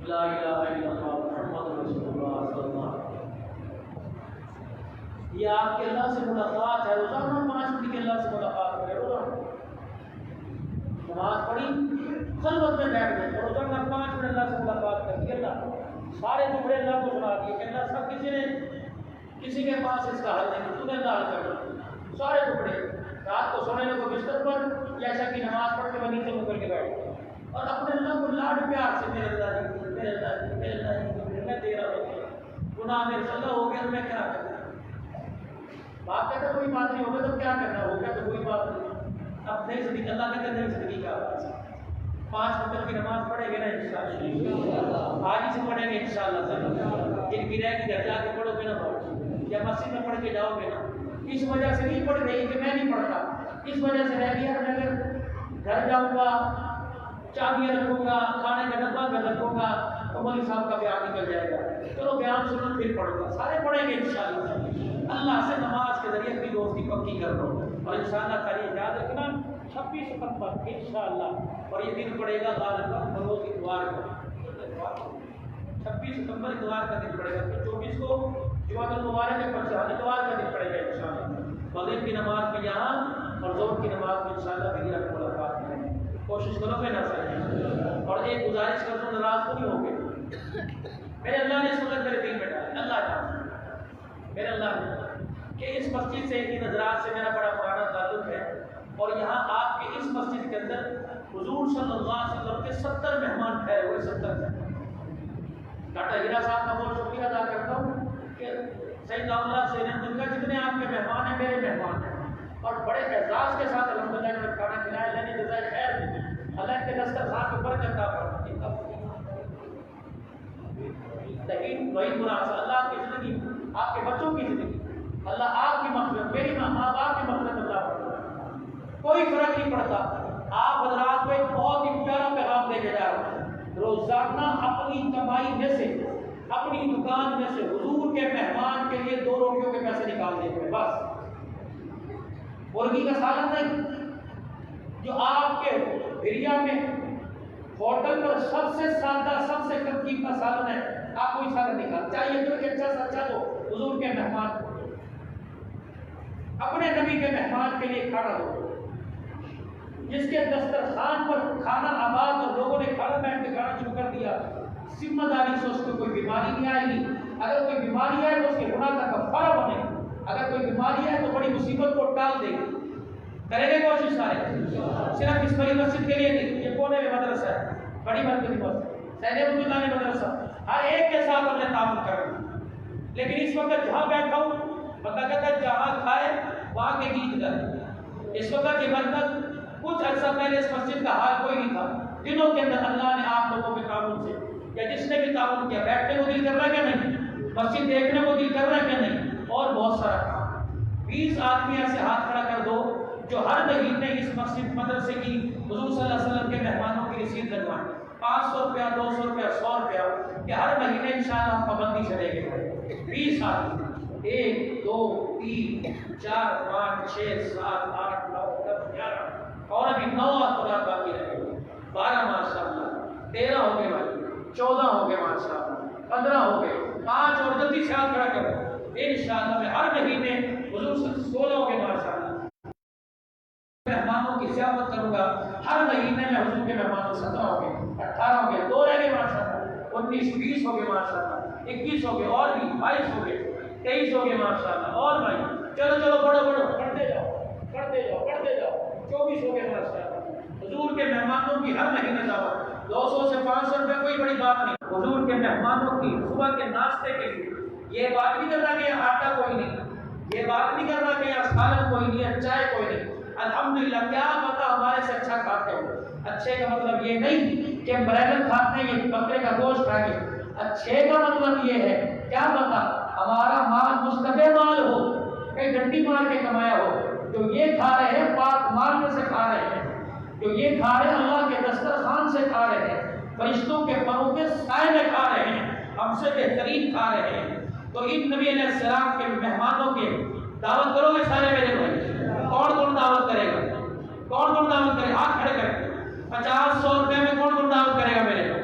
لا الہ الا اللہ محمد رسول اللہ صلی اللہ علیہ وسلم۔ یہ آپ کے اللہ سے ملاقات ہے، روزانہ 5 منٹ کے اللہ سے ملاقات کرے، روزانہ نماز پڑھی خلوت میں بیٹھ گئے، روزانہ 5 منٹ اللہ سے ملاقات کر دی، اللہ سارے ٹکڑے اللہ کو سنا دیے کہ اللہ سب کسی کے پاس اس کا حل نہیں، تمہیں اللہ حل کر، سارے ٹکڑے رات کو سونے لگو بستر پر، جیسا کہ نماز پڑھ کے وہ نیچے مکر کے بیٹھ گئے اور اپنے اللہ کو لاڈ پیار سے میرے اللہ جی میرے اللہ جی میرے اللہ جی میں تیرا ہوں، گناہ میرے سے اللہ ہو گیا تو میں کیا کروں؟ بات کہتے کوئی بات نہیں ہوگا تو کیا کرنا، ہو گیا تو کوئی بات نہیں، اب نئی زندگی اللہ کہتے نئی زندگی کا آغاز، 5 وقت کی نماز پڑھیں گے نا انشاءاللہ، آج ہی سے پڑھیں گے انشاءاللہ، جن کی رہ گی گھر جا کے پڑھو گے نا، یا مسجد میں پڑھ کے جاؤ گے نا، اس وجہ سے نہیں پڑھ رہی کہ میں نہیں پڑھتا، اس وجہ سے رہ گیا کہ اگر گھر جاؤں گا چابیاں رکھوں گا، کھانے کا ڈبہ میں رکھوں گا تو مولوی صاحب کا بیان نکل جائے گا، چلو بیان سنو پھر پڑھوں گا، سارے پڑھیں گے انشاءاللہ، اللہ سے نماز کے ذریعے اپنی دوستی پکی کر لو، اور انشاءاللہ تعالی یاد رکھنا 26 ستمبر انشاءاللہ، اور یہ دن پڑے گا غالباً بروز اتوار کو، 26 ستمبر اتوار کا دن پڑے گا، پھر 24 کو جمعۃ المبارک ہے، پھر اتوار کا دن پڑے گا انشاءاللہ، مغرب کی نماز میں یہاں اور ظہر کی نماز میں انشاءاللہ پھر آپ ملاقات کریں گے، کوشش کرو کہ نہ سکیں، اور ایک گزارش کر دوں ناراض تو نہیں ہوں گے، میرے اللہ نے سنت میرے دل میں ڈالی، اللہ جانتا میرے اللہ نے کہ اس مسجد سے ان حضرات سے میرا بڑا پرانا تعلق ہے، اور یہاں حضور صلی اللہ علیہ وسلم کے 70 مہمان ٹھہرے ہوئے، 70 مہمان۔ ڈاکٹر ہیرا صاحب کا بہت شکریہ ادا کرتا ہوں کہ سیدنا اللہ سے نے جتنے آپ کے مہمان ہیں میرے مہمان ہیں، اور بڑے اعزاز کے ساتھ الحمدللہ انہوں نے کھانا کھلایا، اللہ نے جزائے خیر دی، اللہ کے دسترخوان کے اوپر کرتا لیکن وہی برا اثر اللہ آپ کی زندگی، آپ کے بچوں کی زندگی، اللہ آپ کی مغفرت، میری ماں باپ کی مغفرت اللہ پڑتا، کوئی فرق نہیں پڑتا۔ آپ حضرات کو ایک بہت ہی پیارا پیغام دے کے جا رہے ہیں، روزانہ اپنی کمائی میں سے، اپنی دکان میں سے حضور کے مہمان کے لیے 2 روٹیوں کے پیسے نکال دیں گے، بس مرغی کا سالن نہیں، جو آپ کے دریا میں ہوٹل پر سب سے سادہ سب سے کم قیمت کا سالن ہے، آپ کوئی سالن نکال چاہیے تو کہ اچھا سے اچھا دو حضور کے مہمان کو، اپنے نبی کے مہمان کے لیے کھانا دو، جس کے دسترخوان پر کھانا آباد اور لوگوں نے کھانا بیٹھ کے کھانا شروع کر دیا، ذمہ داری سے اس کو کوئی بیماری نہیں آئے گی، اگر کوئی بیماری آئے تو اس کے گناہ کا کفارہ بنے گا، اگر کوئی بیماری آئے تو بڑی مصیبت کو ٹال دے گی۔ کریں گے کوشش سارے، صرف اس بڑی مسجد کے لیے نہیں، یہ کونے میں مدرسہ ہے، بڑی مرکزی مسجد سید عبد اللہ نے مدرسہ، ہر ایک کے ساتھ ہم نے تعاون کرنا، لیکن اس وقت جہاں بیٹھا ہوں بندہ کہتا ہے جہاں کھائے وہاں کے گیت گائے۔ اس وقت یہ مرکز کچھ عرصہ پہلے اس مسجد کا حال کوئی نہیں تھا، دنوں کے اندر اللہ نے آپ لوگوں کے تعاون سے یا جس نے بھی تعاون کیا، بیٹھنے کو دل کر رہا ہے کہ نہیں، مسجد دیکھنے کو دل کر رہا ہے کہ نہیں، اور بہت سارا کام۔ 20 آدمی ایسے ہاتھ کھڑا کر دو جو ہر مہینے اس مسجد مدرسے کی حضور صلی اللہ علیہ وسلم کے مہمانوں کی رسید لگوائیں، 500 روپیہ 200 روپیہ 100 روپیہ، کہ ہر مہینے انشاءاللہ ہم پابندی چلے گے۔ 20 آدمی، 1 2 3 4 5 6 7 8 9 10 11 اور ابھی 9 افراد باقی رہے گے، 12 ماشاءاللہ، 13 ہو گئے بھائی، 14 ہو گئے ماشاءاللہ، 15 ہو گئے، 5 اور جلدی سے ہاتھ کھڑا کرو، انشاءاللہ میں ہر مہینے حضور 16 ہو گئے ماشاءاللہ مہمانوں کی ضیافت کروں گا، ہر مہینے میں حضور کے مہمانوں 17 ہو گئے، 18 ہو گئے، 2 رہ گئے ماشاءاللہ، 19 20 ہو گئے ماشاءاللہ، 21 ہو گئے، اور بھی 22 ہو گئے، 23 ہو گئے ماشاءاللہ، اور بھائی چلو چلو بڑھو بڑھو، بڑھتے جاؤ بڑھتے جاؤ بڑھتے جاؤ، 24 ہو گئے ماشاءاللہ۔ حضور کے مہمانوں کی ہر مہینے دعوت، 200 سے 500 روپے کوئی بڑی بات نہیں، حضور کے مہمانوں کی صبح کے ناشتے کے لیے، یہ بات نہیں کرنا کہ آٹا کوئی نہیں، یہ بات نہیں کرنا کہ سالن کوئی نہیں ہے، چائے کوئی نہیں، الحمدللہ کیا پتا ہمارے سے اچھا کھاتے ہو، اچھے کا مطلب یہ نہیں کہ برائڈل کھاتے ہیں یہ بکرے کا گوشت کھائیں گے، اچھے کا مطلب یہ ہے کیا پتا ہمارا مال مستقبل مال ہو، کہیں ڈنڈی مار کے کمایا ہو، جو یہ کھا رہے ہیں پاک مال میں سے کھا رہے ہیں، جو یہ کھا رہے ہیں اللہ کے دسترخوان سے کھا رہے ہیں، فرشتوں کے پروں کے سائے میں کھا رہے ہیں، ہم سے بہترین کھا رہے ہیں، تو ان نبی علیہ السلام کے مہمانوں کے دعوت کرو گے سارے میرے بھائی؟ کون کون دعوت کرے گا؟ کون کون دعوت کرے گا؟ ہاتھ کھڑے کریں، 50 100 روپے میں کون کون دعوت کرے گا میرے کو؟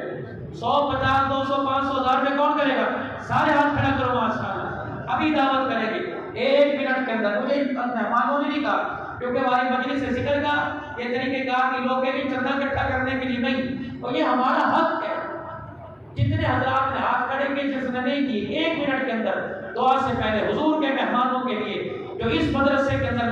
100 50 200 500 1000 میں کون کرے گا؟ سارے ہاتھ کھڑا کرو ماشاءاللہ، ابھی دعوت کریں گے 1 منٹ کے اندر۔ مجھے مہمانوں نے نہیں کہا کیونکہ ہماری مجلس سے ذکر کا یہ طریقے کار کی لوگ بھی چندہ اکٹھا کرنے کے لیے نہیں، اور یہ ہمارا حق ہے، جتنے حضرات نے ہاتھ کھڑے کیے جس نے نہیں کیے، 1 منٹ کے اندر دعا سے پہلے حضور کے مہمانوں کے لیے جو اس مدرسے کے اندر